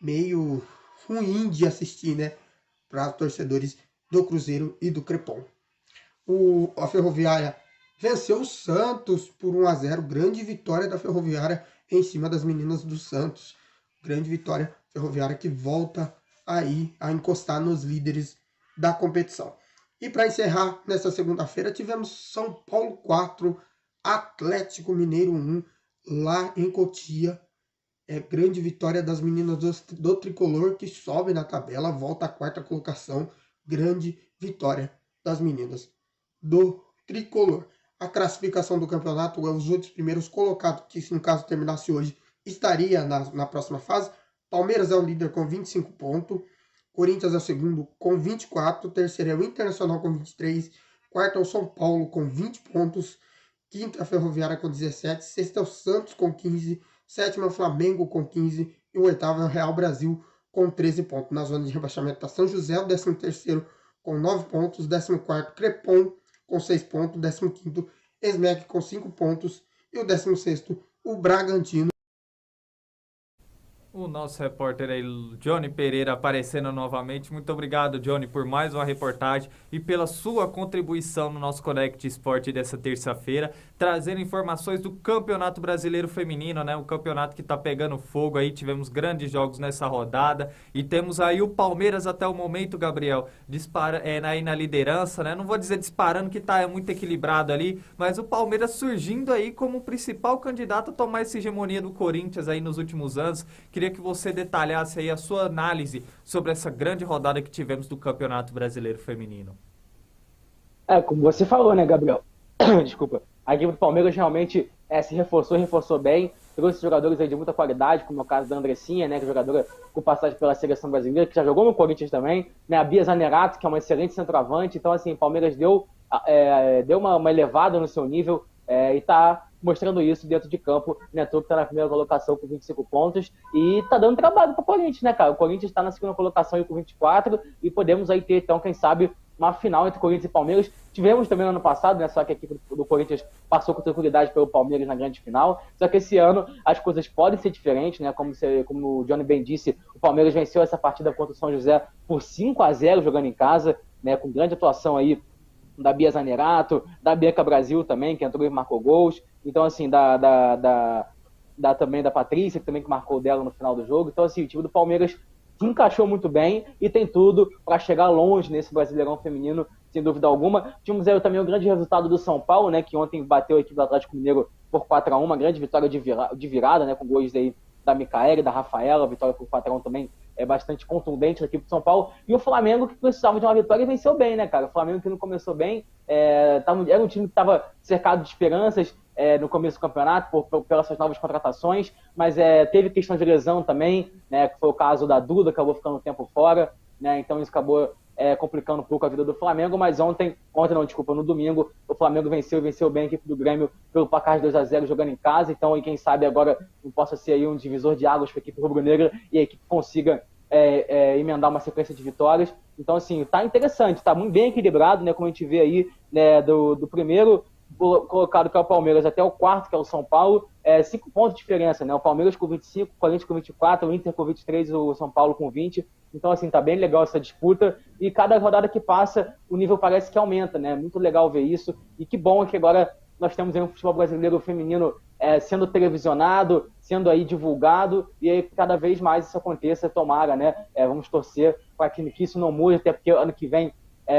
meio ruim de assistir, né, para os torcedores do Cruzeiro e do Crepom. A Ferroviária venceu o Santos por 1-0, grande vitória da Ferroviária em cima das meninas do Santos. Grande vitória, Ferroviária que volta aí a encostar nos líderes da competição. E para encerrar, nessa segunda-feira, tivemos São Paulo 4, Atlético Mineiro 1, lá em Cotia. Grande vitória das meninas do Tricolor, que sobe na tabela, volta à 4ª colocação. Grande vitória das meninas do Tricolor. A classificação do campeonato os 8 primeiros colocados, que se no caso terminasse hoje, estaria na próxima fase. Palmeiras é o líder com 25 pontos. Corinthians é o segundo com 24. Terceiro é o Internacional com 23. Quarto é o São Paulo com 20 pontos. Quinto é a Ferroviária com 17. Sexto é o Santos com 15. Sétimo é o Flamengo com 15. E o oitavo é o Real Brasil com 13 pontos. Na zona de rebaixamento está São José, o 13º com 9 pontos. 14º Crepom com 6 pontos. 15º SMEC com 5 pontos. E o 16º o Bragantino. O nosso repórter aí, Johnny Pereira, aparecendo novamente. Muito obrigado, Johnny, por mais uma reportagem e pela sua contribuição no nosso Connect Esporte dessa terça-feira, trazendo informações do Campeonato Brasileiro Feminino, né? Um campeonato que tá pegando fogo aí, tivemos grandes jogos nessa rodada e temos aí o Palmeiras até o momento, Gabriel, aí na liderança, né? Não vou dizer disparando que tá muito equilibrado ali, mas o Palmeiras surgindo aí como o principal candidato a tomar essa hegemonia do Corinthians aí nos últimos anos. Queria que você detalhasse aí a sua análise sobre essa grande rodada que tivemos do Campeonato Brasileiro Feminino. Como você falou, né, Gabriel? Desculpa. A equipe do Palmeiras realmente se reforçou bem, trouxe jogadores aí de muita qualidade, como é o caso da Andressinha, né, que é jogadora com passagem pela seleção brasileira, que já jogou no Corinthians também, né, a Bia Zanerato, que é uma excelente centroavante. Então, assim, o Palmeiras deu uma elevada no seu nível e está mostrando isso dentro de campo, né? Tu que tá na primeira colocação com 25 pontos e tá dando trabalho pro Corinthians, né, cara? O Corinthians está na segunda colocação aí com 24 e podemos aí ter, então, quem sabe, uma final entre Corinthians e Palmeiras. Tivemos também no ano passado, né? Só que a equipe do Corinthians passou com tranquilidade pelo Palmeiras na grande final. Só que esse ano as coisas podem ser diferentes, né? Como o Johnny bem disse, o Palmeiras venceu essa partida contra o São José por 5-0 jogando em casa, né? Com grande atuação aí da Bia Zanerato, da Bianca Brasil também, que entrou e marcou gols. Então, assim, também da Patrícia, que também marcou dela no final do jogo. Então, assim, o time do Palmeiras se encaixou muito bem e tem tudo para chegar longe nesse Brasileirão feminino, sem dúvida alguma. Tivemos aí também o grande resultado do São Paulo, né, que ontem bateu a equipe do Atlético Mineiro por 4-1, uma grande vitória de virada, né, com gols aí da Micaela e da Rafaela. A vitória por 4-1 também é bastante contundente da equipe de São Paulo. E o Flamengo, que precisava de uma vitória, e venceu bem, né, cara? O Flamengo, que não começou bem, era um time que estava cercado de esperanças no começo do campeonato, pelas suas novas contratações, mas teve questão de lesão também, né, que foi o caso da Duda, que acabou ficando um tempo fora, né, então isso acabou complicando um pouco a vida do Flamengo. Mas no domingo, o Flamengo venceu bem a equipe do Grêmio pelo placar de 2-0 jogando em casa. Então, quem sabe agora não possa ser aí um divisor de águas para a equipe rubro-negra e a equipe consiga emendar uma sequência de vitórias. Então, assim, tá interessante, tá muito bem equilibrado, né, como a gente vê aí, né, do primeiro colocado, que é o Palmeiras, até o quarto, que é o São Paulo, 5 pontos de diferença, né? O Palmeiras com 25, o Corinthians com 24, o Inter com 23 e o São Paulo com 20. Então, assim, tá bem legal essa disputa. E cada rodada que passa, o nível parece que aumenta, né? Muito legal ver isso. E que bom que agora nós temos aí um futebol brasileiro feminino sendo televisionado, sendo aí divulgado, e aí cada vez mais isso aconteça, tomara, né? Vamos torcer para que isso não mude, até porque ano que vem,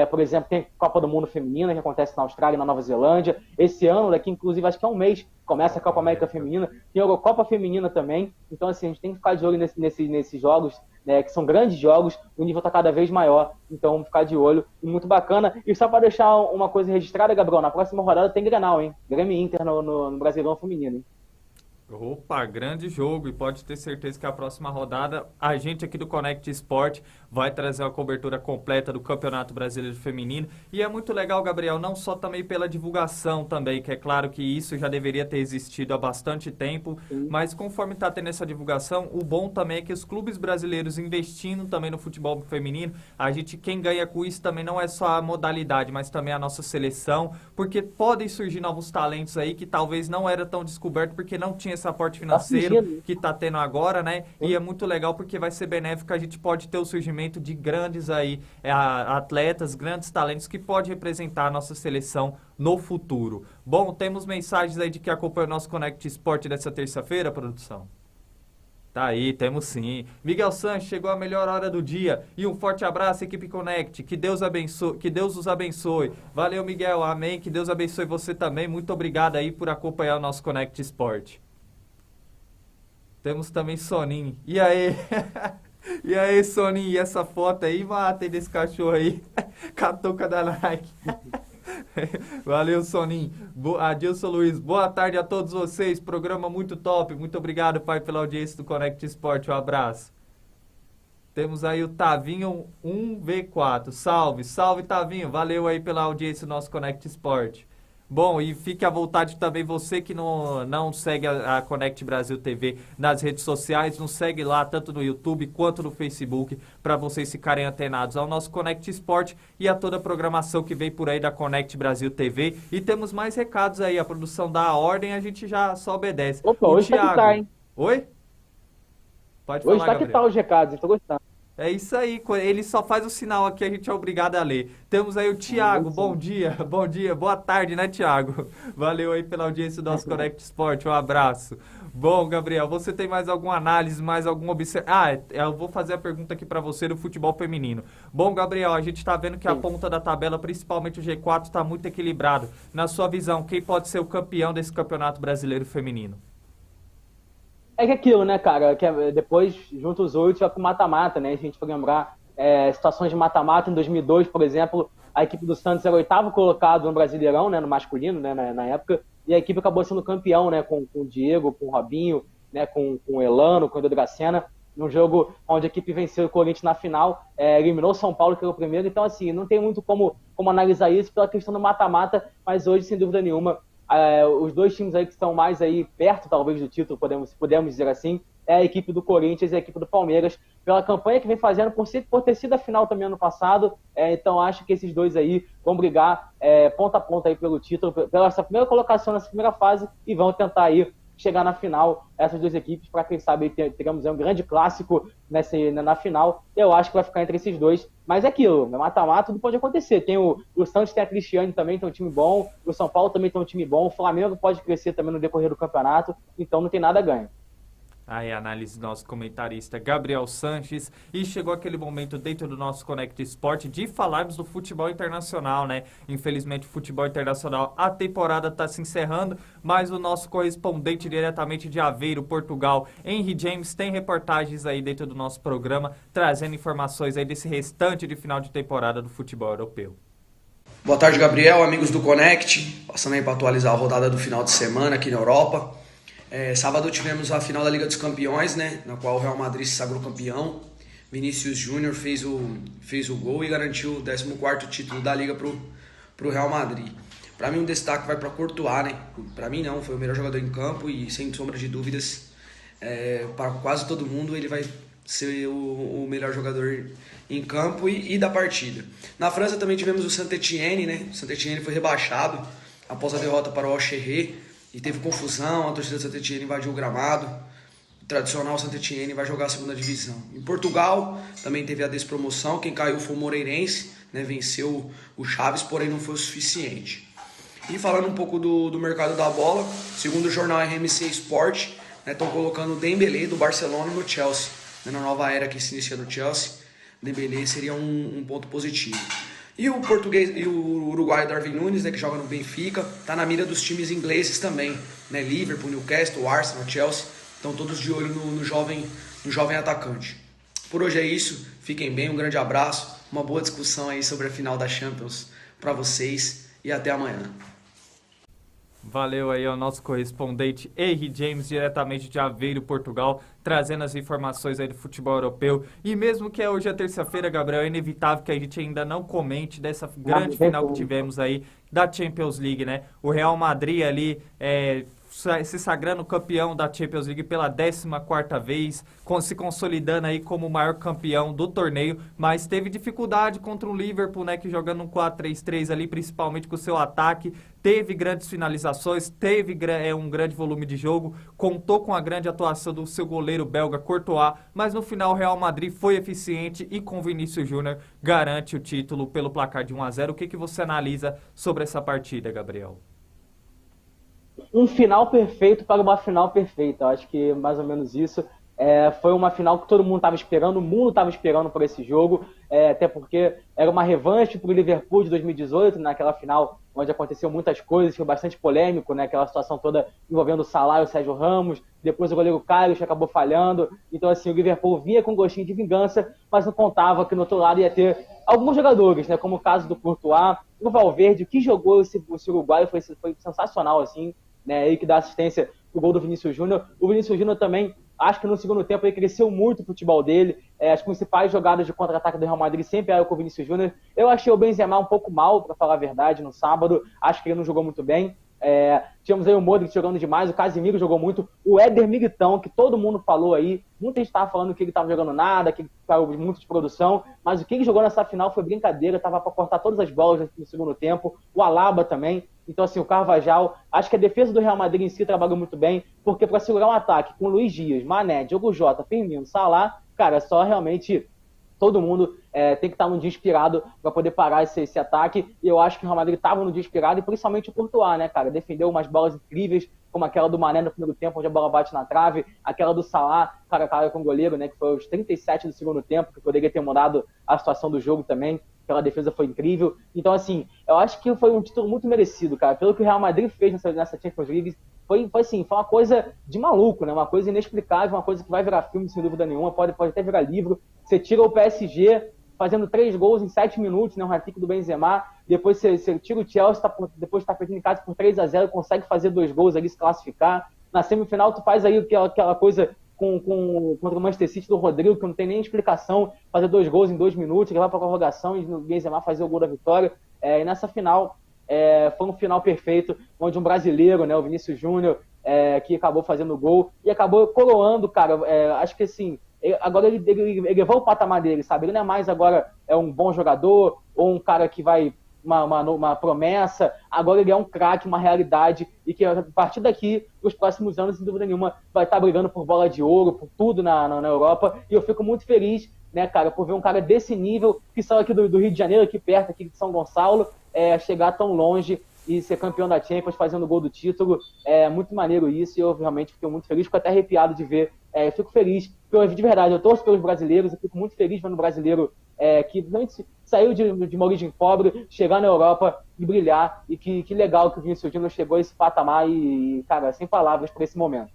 por exemplo, tem Copa do Mundo Feminina, que acontece na Austrália e na Nova Zelândia. Esse ano, daqui inclusive, acho que é um mês, começa a Copa América Feminina, tem a Eurocopa Feminina também. Então, assim, a gente tem que ficar de olho nesses jogos, né, que são grandes jogos, o nível está cada vez maior, então vamos ficar de olho, e muito bacana. E só para deixar uma coisa registrada, Gabriel, na próxima rodada tem Grenal, hein? Grêmio e Inter no Brasileirão Feminino, hein? Opa, grande jogo, e pode ter certeza que a próxima rodada a gente aqui do Connect Sport vai trazer uma cobertura completa do Campeonato Brasileiro Feminino. E é muito legal, Gabriel, não só também pela divulgação também, que é claro que isso já deveria ter existido há bastante tempo, mas conforme está tendo essa divulgação, o bom também é que os clubes brasileiros investindo também no futebol feminino, quem ganha com isso também não é só a modalidade, mas também a nossa seleção, porque podem surgir novos talentos aí que talvez não era tão descoberto porque não tinha esse aporte financeiro que está tendo agora, né? E é muito legal porque vai ser benéfico, a gente pode ter o surgimento de grandes aí atletas, grandes talentos que pode representar a nossa seleção no futuro. Bom, temos mensagens aí de que acompanha o nosso Connect Sport dessa terça-feira, produção? Tá aí, temos sim. Miguel Sanches, chegou a melhor hora do dia. E um forte abraço, equipe Connect. Que Deus os abençoe. Valeu, Miguel. Amém. Que Deus abençoe você também. Muito obrigado aí por acompanhar o nosso Connect Sport. Temos também Soninho. E aí? E aí, Soninho? E essa foto aí? Matei desse cachorro aí. Catuca da Nike. Valeu, Soninho. Adilson Luiz, boa tarde a todos vocês. Programa muito top. Muito obrigado, pai, pela audiência do Connect Sport. Um abraço. Temos aí o Tavinho 1V4. Salve, salve, Tavinho. Valeu aí pela audiência do nosso Connect Sport. Bom, e fique à vontade também, você que não segue a Connect Brasil TV nas redes sociais, nos segue lá, tanto no YouTube quanto no Facebook, para vocês ficarem antenados ao nosso Connect Sport e a toda a programação que vem por aí da Connect Brasil TV. E temos mais recados aí, a produção dá a ordem, a gente já só obedece. Opa, hoje Thiago... tá, hein? Oi? Pode Hoje falar, tá que Gabriel. tal os recados, estou gostando. É isso aí, ele só faz o sinal aqui, a gente é obrigado a ler. Temos aí o Thiago, bom dia, bom dia, boa tarde, né, Thiago? Valeu aí pela audiência do nosso Connect Sport, um abraço. Bom, Gabriel, você tem mais alguma análise, mais alguma observação? Eu vou fazer a pergunta aqui para você do futebol feminino. Bom, Gabriel, a gente está vendo que a ponta da tabela, principalmente o G4, está muito equilibrado. Na sua visão, quem pode ser o campeão desse campeonato brasileiro feminino? É que aquilo, né, cara, depois, junto os 8, vai pro mata-mata, né? A gente vai lembrar situações de mata-mata. Em 2002, por exemplo, a equipe do Santos era o 8º colocado no Brasileirão, né, no masculino, né, na época, e a equipe acabou sendo campeão, né, com o Diego, com o Robinho, né, com o Elano, com o Edu Dracena, num jogo onde a equipe venceu o Corinthians na final, eliminou o São Paulo, que era o primeiro. Então, assim, não tem muito como analisar isso pela questão do mata-mata, mas hoje, sem dúvida nenhuma, os dois times aí que estão mais aí perto, talvez, do título, podemos dizer assim, é a equipe do Corinthians e a equipe do Palmeiras, pela campanha que vem fazendo, por ter sido a final também ano passado. Então acho que esses dois aí vão brigar ponta a ponta aí pelo título, pela essa primeira colocação nessa primeira fase, e vão tentar aí chegar na final, essas duas equipes, para quem sabe teremos um grande clássico na final. Eu acho que vai ficar entre esses dois, mas é aquilo, mata-mata, tudo pode acontecer. Tem o Santos, tem a Cristiane também, tem um time bom, o São Paulo também tem um time bom, o Flamengo pode crescer também no decorrer do campeonato, então não tem nada a ganho. Aí a análise do nosso comentarista Gabriel Sanches, e chegou aquele momento dentro do nosso Connect Sport de falarmos do futebol internacional, né? Infelizmente o futebol internacional, a temporada está se encerrando, mas o nosso correspondente diretamente de Aveiro, Portugal, Henry James, tem reportagens aí dentro do nosso programa, trazendo informações aí desse restante de final de temporada do futebol europeu. Boa tarde, Gabriel, amigos do Connect, passando aí para atualizar a rodada do final de semana aqui na Europa. Sábado tivemos a final da Liga dos Campeões, né, na qual o Real Madrid se sagrou campeão. Vinícius Júnior fez o gol e garantiu o 14º título da Liga pro Real Madrid. Para mim, um destaque vai para Courtois, né? Para mim não, foi o melhor jogador em campo e, sem sombra de dúvidas, para quase todo mundo ele vai ser o melhor jogador em campo e da partida. Na França também tivemos o Saint-Étienne, né? O Saint-Étienne foi rebaixado após a derrota para o Auxerre e teve confusão, a torcida do Saint-Étienne invadiu o gramado. O tradicional Saint-Étienne vai jogar a segunda divisão. Em Portugal também teve a despromoção, quem caiu foi o Moreirense, né? Venceu o Chaves, porém não foi o suficiente. E falando um pouco do mercado da bola, segundo o jornal RMC Sport, estão colocando o Dembélé do Barcelona no Chelsea, né, na nova era que se inicia no Chelsea. Dembélé seria um ponto positivo. E o português e o uruguaio Darwin Núñez, né, que joga no Benfica, está na mira dos times ingleses também, né, Liverpool, Newcastle, Arsenal, Chelsea, estão todos de olho no jovem atacante. Por hoje é isso, fiquem bem, um grande abraço, uma boa discussão aí sobre a final da Champions para vocês e até amanhã. Valeu aí ao nosso correspondente Henry James, diretamente de Aveiro, Portugal, trazendo as informações aí do futebol europeu. E mesmo que hoje é terça-feira, Gabriel, é inevitável que a gente ainda não comente dessa grande final que tivemos aí da Champions League, né? O Real Madrid ali se sagrando campeão da Champions League pela 14ª vez, se consolidando aí como o maior campeão do torneio, mas teve dificuldade contra o Liverpool, né, que jogando um 4-3-3 ali, principalmente com o seu ataque, teve grandes finalizações, teve um grande volume de jogo, contou com a grande atuação do seu goleiro belga Courtois, mas no final o Real Madrid foi eficiente e com Vinícius Júnior garante o título pelo placar de 1-0. O que você analisa sobre essa partida, Gabriel? Um final perfeito para uma final perfeita. Eu acho que mais ou menos isso. Foi uma final que todo mundo estava esperando, o mundo estava esperando por esse jogo, até porque era uma revanche para o Liverpool de 2018, naquela final onde aconteceu muitas coisas, foi bastante polêmico, né? Aquela situação toda envolvendo o Salah e o Sérgio Ramos, depois o goleiro Carlos acabou falhando, então assim, o Liverpool vinha com gostinho de vingança, mas não contava que no outro lado ia ter alguns jogadores, né? Como o caso do Courtois, o Valverde, que jogou esse uruguaio foi sensacional, assim, né? Ele que dá assistência pro gol do Vinícius Júnior. O Vinícius Júnior também, acho que no segundo tempo ele cresceu muito o futebol dele. As principais jogadas de contra-ataque do Real Madrid sempre eram com o Vinícius Júnior. Eu achei o Benzema um pouco mal, para falar a verdade, no sábado. Acho que ele não jogou muito bem. Tínhamos aí o Modric jogando demais, o Casemiro jogou muito, o Éder Militão, que todo mundo falou aí, muita gente estava falando que ele estava jogando nada, que ele estava muito de produção, mas o que ele jogou nessa final foi brincadeira, estava para cortar todas as bolas no segundo tempo, o Alaba também, então assim, o Carvajal, acho que a defesa do Real Madrid em si trabalhou muito bem, porque para segurar um ataque com Luiz Dias, Mané, Diogo Jota, Firmino, Salah, cara, só realmente todo mundo tem que estar num dia inspirado para poder parar esse ataque. E eu acho que o Real Madrid estava no dia inspirado, e principalmente o Courtois, né, cara? Defendeu umas bolas incríveis, como aquela do Mané no primeiro tempo, onde a bola bate na trave, aquela do Salah, cara a cara com o goleiro, né, que foi aos 37 do segundo tempo, que poderia ter mudado a situação do jogo também. Aquela defesa foi incrível. Então, assim, eu acho que foi um título muito merecido, cara. Pelo que o Real Madrid fez nessa Champions League, foi uma coisa de maluco, né? Uma coisa inexplicável, uma coisa que vai virar filme, sem dúvida nenhuma, pode até virar livro. Você tira o PSG fazendo 3 gols em 7 minutos, né? Um hat-trick do Benzema, depois você tira o Chelsea, depois de estar perdendo em casa por 3-0, consegue fazer 2 gols ali, se classificar. Na semifinal, tu faz aí aquela coisa contra o Manchester City do Rodrigo, que não tem nem explicação, fazer 2 gols em 2 minutos, levar para a prorrogação e o Benzema fazer o gol da vitória. E nessa final, foi um final perfeito, onde um brasileiro, né, o Vinícius Júnior, que acabou fazendo o gol e acabou coroando, cara. Acho que assim, agora ele levou o patamar dele, sabe? Ele não é mais agora um bom jogador ou um cara que vai uma promessa. Agora ele é um craque, uma realidade, e que a partir daqui, nos próximos anos, sem dúvida nenhuma, vai estar brigando por bola de ouro, por tudo na Europa. E eu fico muito feliz, né, cara, por ver um cara desse nível, que saiu aqui do Rio de Janeiro, aqui perto, aqui de São Gonçalo, chegar tão longe e ser campeão da Champions, fazendo o gol do título. É muito maneiro isso, e eu realmente fiquei muito feliz, fico até arrepiado de ver. Fico feliz, de verdade, eu torço pelos brasileiros, eu fico muito feliz vendo o brasileiro que saiu de uma origem pobre, chegar na Europa e brilhar, e que legal que o Vinícius Júnior chegou a esse patamar e, cara, sem palavras para esse momento.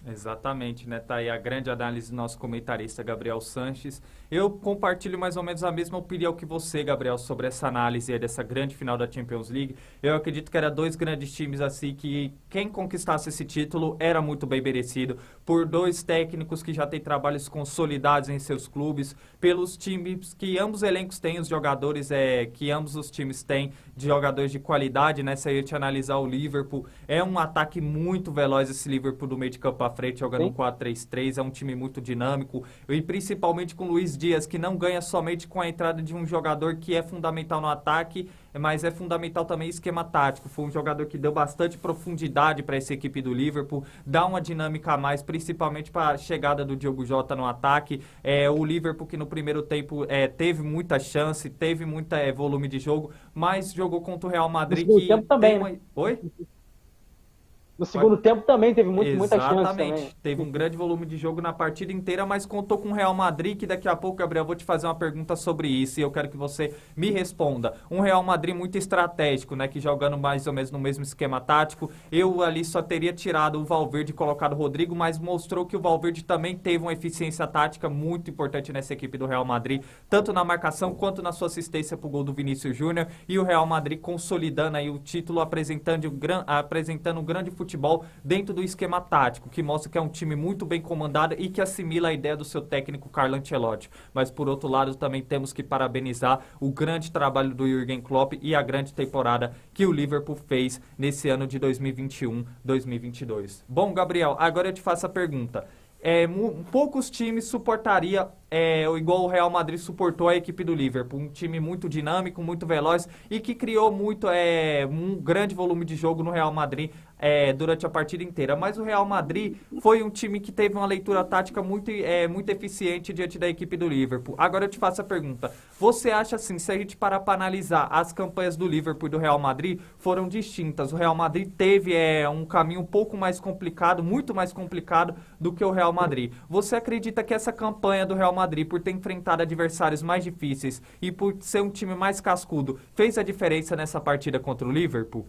Exatamente, né? Tá aí a grande análise do nosso comentarista Gabriel Sanches. Eu compartilho mais ou menos a mesma opinião que você, Gabriel, sobre essa análise aí dessa grande final da Champions League. Eu acredito que eram 2 grandes times assim, que quem conquistasse esse título era muito bem merecido, por 2 técnicos que já têm trabalhos consolidados em seus clubes, pelos times que ambos elencos têm, os jogadores que ambos os times têm, de jogadores de qualidade, né? Se a gente analisar o Liverpool, é um ataque muito veloz esse Liverpool do meio de campo à frente, jogando um 4-3-3, é um time muito dinâmico, e principalmente com o Luiz Dias, que não ganha somente com a entrada de um jogador que é fundamental no ataque, mas é fundamental também esquema tático. Foi um jogador que deu bastante profundidade para essa equipe do Liverpool, dá uma dinâmica a mais, principalmente para a chegada do Diogo Jota no ataque. O Liverpool, que no primeiro tempo teve muita chance, teve muito volume de jogo, mas jogou contra o Real Madrid, no tempo também, né? Oi? No segundo tempo também teve muita chance. Exatamente. Teve um grande volume de jogo na partida inteira, mas contou com o Real Madrid, que daqui a pouco, Gabriel, eu vou te fazer uma pergunta sobre isso e eu quero que você me responda. Um Real Madrid muito estratégico, né, que jogando mais ou menos no mesmo esquema tático. Eu ali só teria tirado o Valverde e colocado o Rodrigo, mas mostrou que o Valverde também teve uma eficiência tática muito importante nessa equipe do Real Madrid, tanto na marcação quanto na sua assistência pro gol do Vinícius Júnior, e o Real Madrid consolidando aí o título, apresentando um grande futebol dentro do esquema tático, que mostra que é um time muito bem comandado e que assimila a ideia do seu técnico Carlo Ancelotti. Mas por outro lado, também temos que parabenizar o grande trabalho do Jürgen Klopp e a grande temporada que o Liverpool fez nesse ano de 2021-2022. Bom, Gabriel, agora eu te faço a pergunta. Poucos times suportaria igual o Real Madrid suportou a equipe do Liverpool, um time muito dinâmico, muito veloz e que criou um grande volume de jogo no Real Madrid durante a partida inteira. Mas o Real Madrid foi um time que teve uma leitura tática muito eficiente diante da equipe do Liverpool. Agora eu te faço a pergunta, você acha assim, se a gente parar para analisar as campanhas do Liverpool e do Real Madrid, foram distintas. O Real Madrid teve um caminho um pouco mais complicado, muito mais complicado do que o Real Madrid. Você acredita que essa campanha do Real Madrid, por ter enfrentado adversários mais difíceis e por ser um time mais cascudo, fez a diferença nessa partida contra o Liverpool?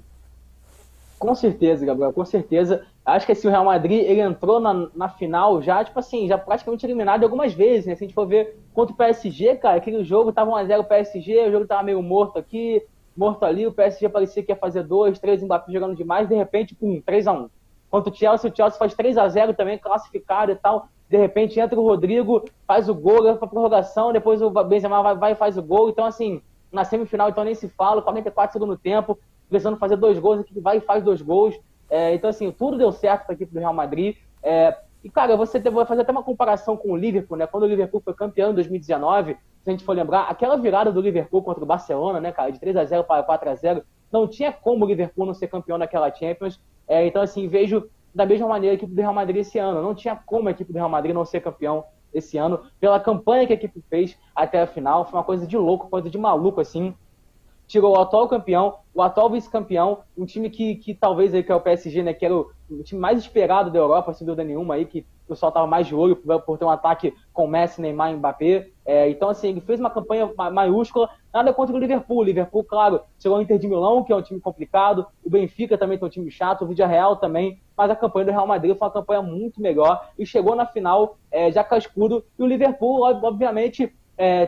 Com certeza, Gabriel, com certeza. Acho que assim, o Real Madrid, ele entrou na final já, tipo assim, já praticamente eliminado algumas vezes, né? Se a gente for ver contra o PSG, cara, aquele jogo tava 1-0 o PSG, o jogo tava meio morto aqui, morto ali, o PSG parecia que ia fazer 2, 3, Mbappé jogando demais, de repente, 3-1. Contra o Chelsea faz 3-0 também, classificado e tal. De repente entra o Rodrigo, faz o gol, leva pra prorrogação, depois o Benzema vai e faz o gol. Então, assim, na semifinal, então nem se fala, 44 segundo tempo. precisando fazer 2 gols, a equipe vai e faz 2 gols. Então, assim, tudo deu certo para a equipe do Real Madrid. E, cara, vou fazer até uma comparação com o Liverpool, né? Quando o Liverpool foi campeão em 2019, se a gente for lembrar, aquela virada do Liverpool contra o Barcelona, né, cara, de 3-0 para 4-0, não tinha como o Liverpool não ser campeão daquela Champions. Então, assim, vejo da mesma maneira a equipe do Real Madrid esse ano. Não tinha como a equipe do Real Madrid não ser campeão esse ano, pela campanha que a equipe fez até a final. Foi uma coisa de louco, coisa de maluco, assim. Tirou o atual campeão, o atual vice-campeão, um time que talvez aí, que é o PSG, né, que era o time mais esperado da Europa, sem dúvida nenhuma, aí, que o pessoal estava mais de olho por ter um ataque com Messi, Neymar e Mbappé. Então, assim, ele fez uma campanha maiúscula, nada contra o Liverpool. O Liverpool, claro, chegou ao Inter de Milão, que é um time complicado, o Benfica também tem um time chato, o Villarreal também, mas a campanha do Real Madrid foi uma campanha muito melhor e chegou na final já cascudo. E o Liverpool, obviamente,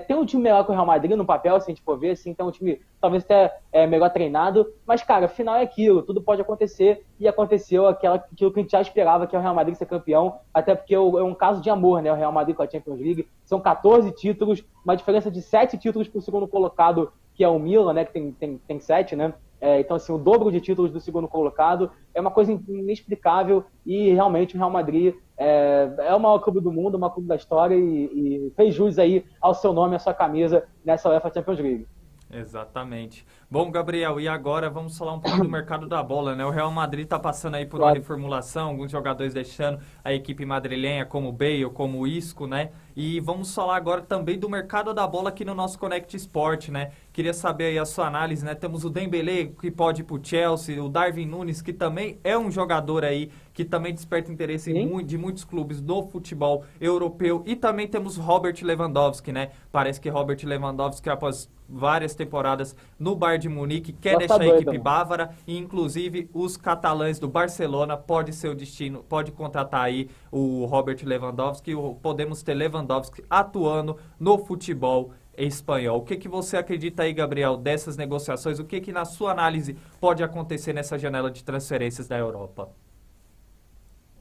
tem um time melhor que o Real Madrid no papel, se a gente for ver, assim, tem um time talvez até melhor treinado, mas, cara, final é aquilo, tudo pode acontecer, e aconteceu aquilo que a gente já esperava, que é o Real Madrid ser campeão, até porque é um caso de amor, né, o Real Madrid com a Champions League, são 14 títulos, uma diferença de 7 títulos pro segundo colocado, que é o Milan, né, que tem 7, né, então, assim, o dobro de títulos do segundo colocado é uma coisa inexplicável e realmente o Real Madrid é o maior clube do mundo, o maior clube da história e fez jus aí ao seu nome, à sua camisa nessa UEFA Champions League. Exatamente. Bom, Gabriel, e agora vamos falar um pouco do mercado da bola, né? O Real Madrid está passando aí por uma reformulação, alguns jogadores deixando a equipe madrilenha, como o Bale, como o Isco, né? E vamos falar agora também do mercado da bola aqui no nosso Connect Sport, né? Queria saber aí a sua análise, né? Temos o Dembélé, que pode ir pro Chelsea, o Darwin Núñez, que também é um jogador aí, que também desperta interesse de muitos clubes do futebol europeu. E também temos Robert Lewandowski, né? Parece que Robert Lewandowski, após várias temporadas no Bayern de Munique, quer deixar a equipe bávara e, inclusive, os catalães do Barcelona pode ser o destino, pode contratar aí o Robert Lewandowski, podemos ter Lewandowski atuando no futebol espanhol. O que você acredita aí, Gabriel, dessas negociações? O que na sua análise pode acontecer nessa janela de transferências da Europa?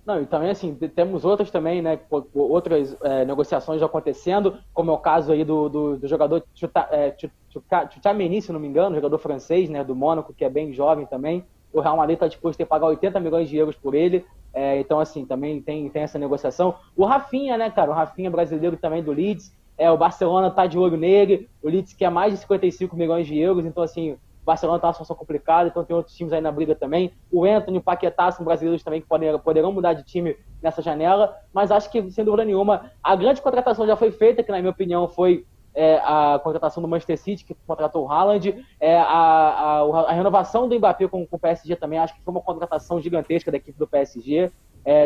Não, e também, assim, temos outras também, né, outras negociações acontecendo, como é o caso aí do jogador Tchouaméni, se não me engano, jogador francês, né, do Mônaco, que é bem jovem também. O Real Madrid está disposto a pagar 80 milhões de euros por ele, então, assim, também tem essa negociação. O Rafinha, né, cara, o Rafinha brasileiro também do Leeds, o Barcelona está de olho nele, o Leeds quer mais de 55 milhões de euros, então, assim, o Barcelona está numa situação complicada, então tem outros times aí na briga também. O Antony, o Paquetá são brasileiros também que poderão mudar de time nessa janela, mas acho que, sem dúvida nenhuma, a grande contratação já foi feita, que na minha opinião foi a contratação do Manchester City, que contratou o Haaland, a renovação do Mbappé com o PSG também, acho que foi uma contratação gigantesca da equipe do PSG.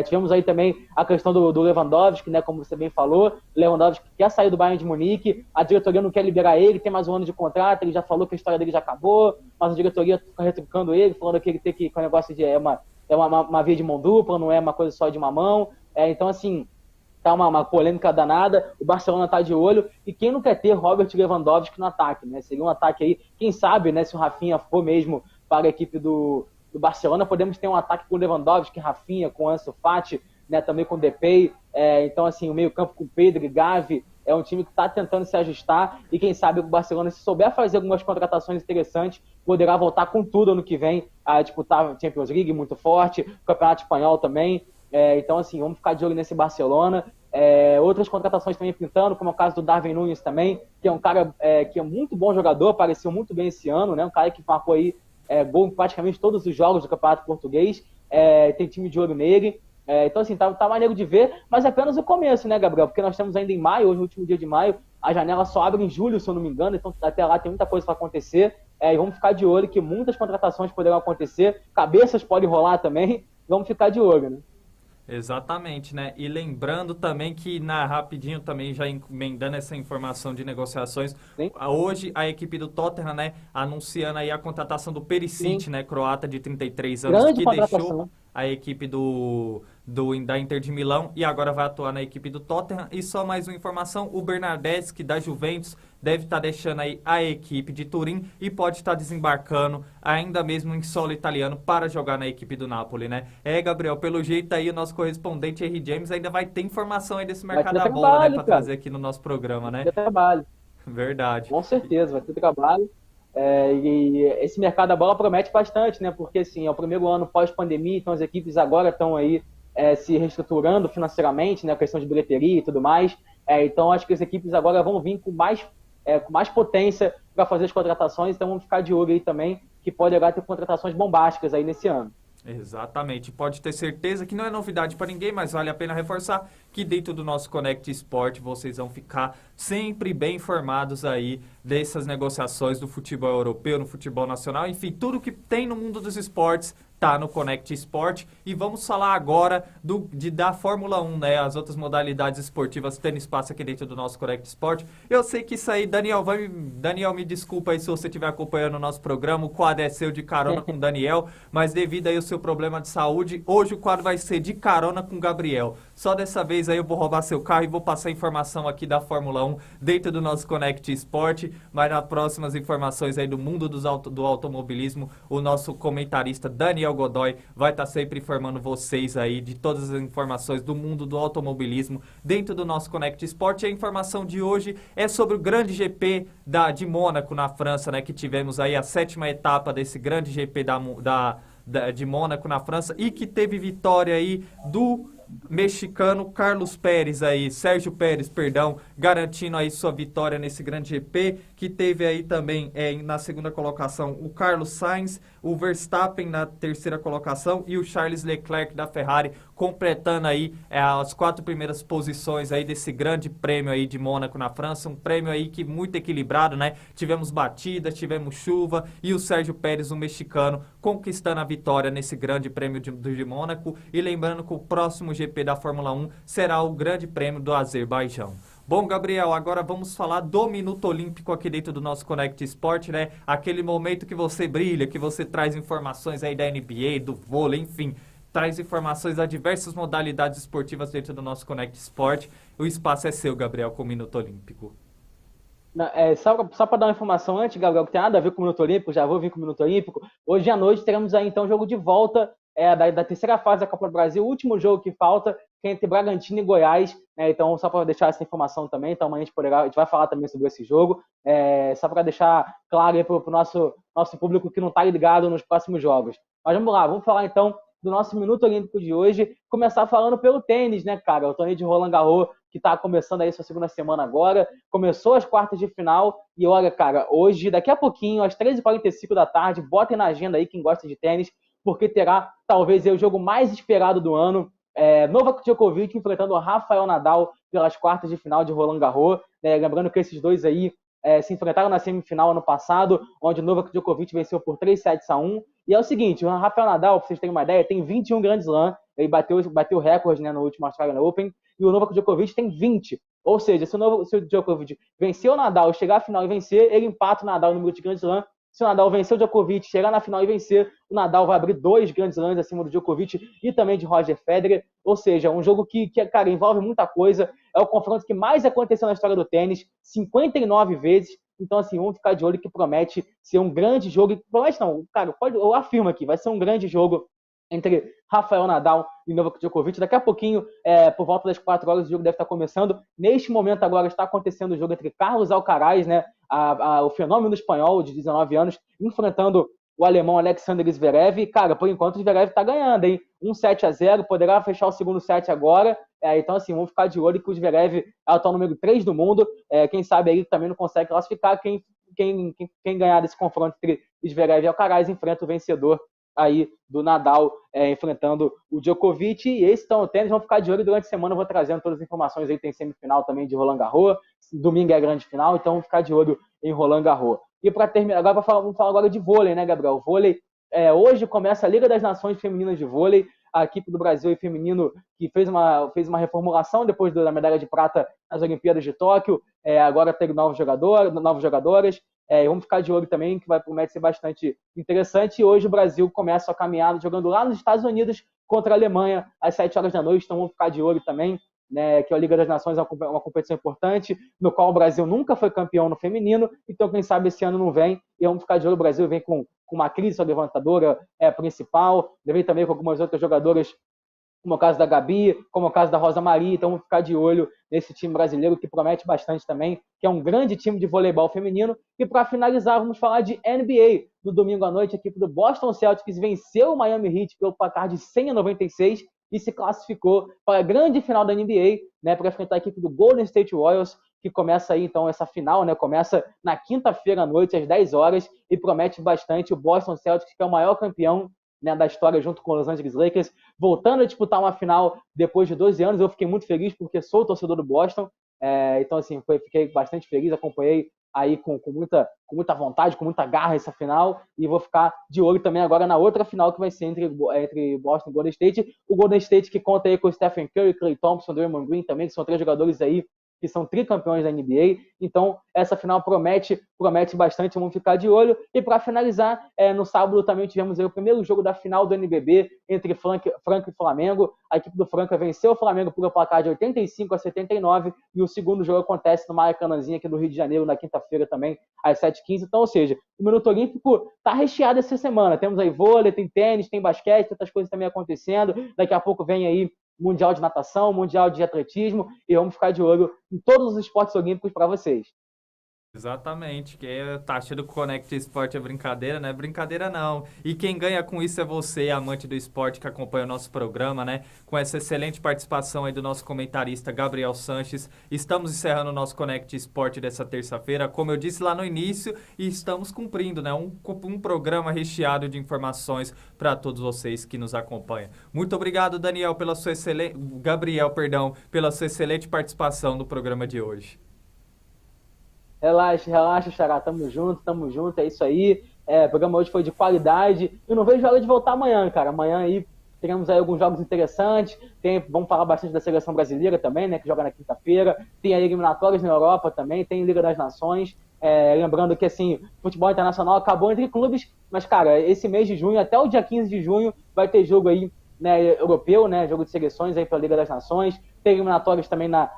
Tivemos aí também a questão do Lewandowski, né, como você bem falou. O Lewandowski quer sair do Bayern de Munique, a diretoria não quer liberar ele, tem mais um ano de contrato, ele já falou que a história dele já acabou, mas a diretoria fica retrucando ele, falando que ele tem que o negócio de uma via de mão dupla, não é uma coisa só de uma mão. Então, assim, tá uma polêmica danada, o Barcelona tá de olho, e quem não quer ter Robert Lewandowski no ataque, né? Seria um ataque aí, quem sabe, né, se o Rafinha for mesmo para a equipe do Barcelona, podemos ter um ataque com o Lewandowski, Rafinha, com Ansu Fati, né, também com o Depay. Então, assim, o meio-campo com Pedro e Gavi é um time que está tentando se ajustar, e quem sabe o Barcelona, se souber fazer algumas contratações interessantes, poderá voltar com tudo ano que vem a disputar a Champions League muito forte, o Campeonato Espanhol também. Então, assim, vamos ficar de olho nesse Barcelona. Outras contratações também pintando, como é o caso do Darwin Núñez também, que é um cara que é muito bom jogador, apareceu muito bem esse ano, né? Um cara que marcou aí gol em praticamente todos os jogos do Campeonato Português, tem time de olho nele. Então, assim, tá maneiro de ver, mas é apenas o começo, né, Gabriel? Porque nós estamos ainda em maio, hoje é o último dia de maio, a janela só abre em julho, se eu não me engano, então até lá tem muita coisa para acontecer, e vamos ficar de olho que muitas contratações poderão acontecer, cabeças podem rolar também, vamos ficar de olho, né? Exatamente, né? E lembrando também que, rapidinho também, já emendando essa informação de negociações, sim, hoje a equipe do Tottenham, né, anunciando aí a contratação do Perisic, sim, né, croata de 33 anos, grande que deixou a equipe da Inter de Milão e agora vai atuar na equipe do Tottenham. E só mais uma informação, o Bernardeschi da Juventus deve estar deixando aí a equipe de Turim e pode estar desembarcando ainda mesmo em solo italiano para jogar na equipe do Napoli, né? Gabriel, pelo jeito aí o nosso correspondente Henry James ainda vai ter informação aí desse mercado da bola, né, para trazer aqui no nosso programa, né? Vai ter trabalho. Verdade. Com certeza, vai ter trabalho. E esse mercado da bola promete bastante, né? Porque assim, é o primeiro ano pós-pandemia, então as equipes agora estão aí se reestruturando financeiramente, né? A questão de bilheteria e tudo mais. Então acho que as equipes agora vão vir com mais potência para fazer as contratações, então vamos ficar de olho aí também, que pode agora ter contratações bombásticas aí nesse ano. Exatamente, pode ter certeza que não é novidade para ninguém, mas vale a pena reforçar que dentro do nosso Connect Sport vocês vão ficar sempre bem informados aí dessas negociações do futebol europeu, no futebol nacional, enfim, tudo que tem no mundo dos esportes tá no Connect Sport. E vamos falar agora da Fórmula 1, né? As outras modalidades esportivas tendo espaço aqui dentro do nosso Connect Sport. Eu sei que isso aí, Daniel, me desculpa aí se você estiver acompanhando o nosso programa, o quadro é seu de carona com o Daniel, mas devido aí ao seu problema de saúde, hoje o quadro vai ser de carona com o Gabriel. Só dessa vez aí eu vou roubar seu carro e vou passar informação aqui da Fórmula 1 dentro do nosso Connect Sport, mas nas próximas informações aí do mundo do automobilismo, o nosso comentarista Daniel Godoy vai estar sempre informando vocês aí de todas as informações do mundo do automobilismo dentro do nosso Connect Sport. E a informação de hoje é sobre o grande GP de Mônaco na França, né? Que tivemos aí a 7ª etapa desse grande GP de Mônaco na França e que teve vitória aí do mexicano Sérgio Pérez, garantindo aí sua vitória nesse grande GP, que teve aí também na segunda colocação o Carlos Sainz, o Verstappen na terceira colocação e o Charles Leclerc da Ferrari completando aí as 4 primeiras posições aí desse grande prêmio aí de Mônaco na França, um prêmio aí que muito equilibrado, né? Tivemos batida, tivemos chuva e o Sérgio Pérez, o mexicano, conquistando a vitória nesse grande prêmio de Mônaco. E lembrando que o próximo GP da Fórmula 1 será o grande prêmio do Azerbaijão. Bom, Gabriel, agora vamos falar do Minuto Olímpico aqui dentro do nosso Connect Sport, né? Aquele momento que você brilha, que você traz informações aí da NBA, do vôlei, enfim, traz informações das diversas modalidades esportivas dentro do nosso Connect Sport. O espaço é seu, Gabriel, com o Minuto Olímpico. Só para dar uma informação antes, Gabriel, que tem nada a ver com o Minuto Olímpico, já vou vir com o Minuto Olímpico. Hoje à noite teremos aí, então, jogo de volta da terceira fase da Copa do Brasil, o último jogo que falta, que é entre Bragantino e Goiás, né? Então, só para deixar essa informação também, então amanhã a gente vai falar também sobre esse jogo, só para deixar claro aí para o nosso público que não está ligado nos próximos jogos. Mas vamos lá, vamos falar então do nosso Minuto Olímpico de hoje, começar falando pelo tênis, né, cara? O torneio de Roland Garros, que está começando aí sua segunda semana agora, começou as quartas de final, e olha, cara, hoje, daqui a pouquinho, às 13h45 da tarde, botem na agenda aí quem gosta de tênis, porque terá, talvez, o jogo mais esperado do ano, Novak Djokovic enfrentando o Rafael Nadal pelas quartas de final de Roland Garros, lembrando que esses dois aí se enfrentaram na semifinal ano passado, onde o Novak Djokovic venceu por 3-7-1, e é o seguinte, o Rafael Nadal, para vocês terem uma ideia, tem 21 Grand Slam, ele bateu recorde, né, no último Australian Open, e o Novak Djokovic tem 20, ou seja, se o Djokovic vencer o Nadal, chegar à final e vencer, ele empata o Nadal no número de Grand Slam. Se o Nadal vencer o Djokovic, chegar na final e vencer, o Nadal vai abrir 2 Grand Slams acima do Djokovic e também de Roger Federer. Ou seja, um jogo que, cara, envolve muita coisa. É o confronto que mais aconteceu na história do tênis, 59 vezes. Então, assim, vamos ficar de olho que promete ser um grande jogo. Promete não, cara, eu afirmo aqui, vai ser um grande jogo entre Rafael Nadal e Novak Djokovic. Daqui a pouquinho, por volta das 4 horas, o jogo deve estar começando. Neste momento agora está acontecendo o jogo entre Carlos Alcaraz, né, o fenômeno espanhol de 19 anos, enfrentando o alemão Alexander Zverev. Cara, por enquanto o Zverev está ganhando, hein? 1-7-0, poderá fechar o segundo set agora. Então, assim, vamos ficar de olho que o Zverev é o atual número 3 do mundo. Quem sabe aí também não consegue classificar. Quem ganhar desse confronto entre Zverev e Alcaraz enfrenta o vencedor aí do Nadal enfrentando o Djokovic. E esse então o tênis, vamos ficar de olho durante a semana, eu vou trazendo todas as informações aí, tem semifinal também de Roland Garros, domingo é a grande final, então vamos ficar de olho em Roland Garros. E para terminar, vamos falar agora de vôlei, né, Gabriel? Vôlei, hoje começa a Liga das Nações Femininas de Vôlei, a equipe do Brasil feminino que fez uma reformulação depois da medalha de prata nas Olimpíadas de Tóquio, agora tem novos jogadoras, vamos ficar de olho também, que promete ser bastante interessante. E hoje o Brasil começa a caminhada jogando lá nos Estados Unidos contra a Alemanha às 7 horas da noite, então vamos ficar de olho também, né, que a Liga das Nações é uma competição importante, no qual o Brasil nunca foi campeão no feminino, então quem sabe esse ano não vem, e vamos ficar de olho, o Brasil vem com uma crise, sua levantadora principal, vem também com algumas outras jogadoras como é o caso da Gabi, como é o caso da Rosa Maria. Então vamos ficar de olho nesse time brasileiro que promete bastante também, que é um grande time de voleibol feminino. E para finalizar, vamos falar de NBA. No domingo à noite, a equipe do Boston Celtics venceu o Miami Heat pelo placar de 100-96 e se classificou para a grande final da NBA, né, para enfrentar a equipe do Golden State Warriors, que começa aí, então, essa final, né, começa na quinta-feira à noite, às 10 horas, e promete bastante o Boston Celtics, que é o maior campeão, né, da história, junto com os Los Angeles Lakers, voltando a disputar uma final depois de 12 anos. Eu fiquei muito feliz, porque sou torcedor do Boston, então, assim, fiquei bastante feliz, acompanhei aí com muita vontade, com muita garra essa final, e vou ficar de olho também agora na outra final que vai ser entre Boston e Golden State. O Golden State que conta aí com o Stephen Curry, Klay Thompson, Draymond Green também, que são 3 jogadores aí que são tricampeões da NBA. Então, essa final promete bastante, vamos ficar de olho. E para finalizar, no sábado também tivemos aí o primeiro jogo da final do NBB entre Franca e Flamengo. A equipe do Franca venceu o Flamengo por um placar de 85-79, e o segundo jogo acontece no Maracanãzinho aqui do Rio de Janeiro, na quinta-feira também, às 7h15. Então, ou seja, o Minuto Olímpico está recheado essa semana. Temos aí vôlei, tem tênis, tem basquete, outras coisas também acontecendo. Daqui a pouco vem aí Mundial de Natação, Mundial de Atletismo, e vamos ficar de olho em todos os esportes olímpicos para vocês. Exatamente, que tá achando que o Connect Esporte é brincadeira, não é brincadeira não. E quem ganha com isso é você, amante do esporte que acompanha o nosso programa, né? Com essa excelente participação aí do nosso comentarista Gabriel Sanches. Estamos encerrando o nosso Connect Esporte dessa terça-feira, como eu disse lá no início, e estamos cumprindo, né? Um programa recheado de informações para todos vocês que nos acompanham. Muito obrigado, Gabriel, pela sua excelente participação no programa de hoje. Relaxa, Xará, tamo junto, é isso aí. O programa hoje foi de qualidade. Eu não vejo a hora de voltar amanhã, cara. Amanhã aí teremos aí alguns jogos interessantes. Vamos falar bastante da seleção brasileira também, né, que joga na quinta-feira. Tem aí eliminatórias na Europa também, tem Liga das Nações. Lembrando que, assim, futebol internacional acabou entre clubes, mas, cara, esse mês de junho, até o dia 15 de junho, vai ter jogo aí, né, europeu, né, jogo de seleções aí pela Liga das Nações. Tem eliminatórias também na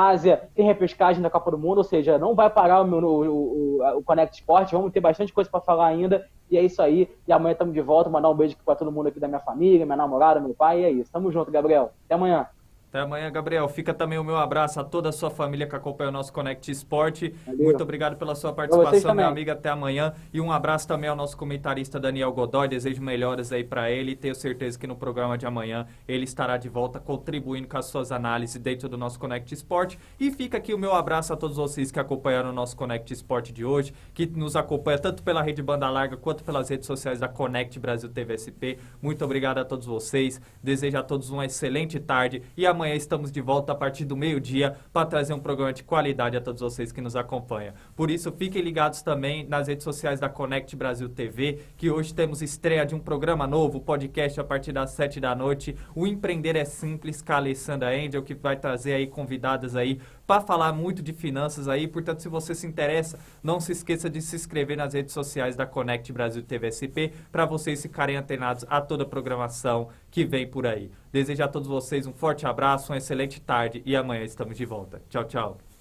Ásia, tem repescagem da Copa do Mundo, ou seja, não vai parar o Connect Sport, vamos ter bastante coisa para falar ainda, e é isso aí, e amanhã estamos de volta, mandar um beijo para todo mundo aqui da minha família, minha namorada, meu pai, e é isso. Tamo junto, Gabriel. Até amanhã. Até amanhã, Gabriel. Fica também o meu abraço a toda a sua família que acompanha o nosso Connect Esporte. Valeu. Muito obrigado pela sua participação, meu amigo. Até amanhã. E um abraço também ao nosso comentarista Daniel Godoy. Desejo melhoras aí para ele. Tenho certeza que no programa de amanhã ele estará de volta contribuindo com as suas análises dentro do nosso Connect Esporte. E fica aqui o meu abraço a todos vocês que acompanharam o nosso Connect Esporte de hoje, que nos acompanha tanto pela rede banda larga quanto pelas redes sociais da Connect Brasil TV SP. Muito obrigado a todos vocês. Desejo a todos uma excelente tarde e amanhã estamos de volta a partir do meio-dia para trazer um programa de qualidade a todos vocês que nos acompanham. Por isso, fiquem ligados também nas redes sociais da Connect Brasil TV, que hoje temos estreia de um programa novo, podcast a partir das 7 da noite, o Empreender é Simples, com a Alessandra Angel, que vai trazer aí convidadas aí para falar muito de finanças aí. Portanto, se você se interessa, não se esqueça de se inscrever nas redes sociais da Connect Brasil TV SP para vocês ficarem antenados a toda a programação que vem por aí. Desejo a todos vocês um forte abraço, uma excelente tarde e amanhã estamos de volta. Tchau, tchau.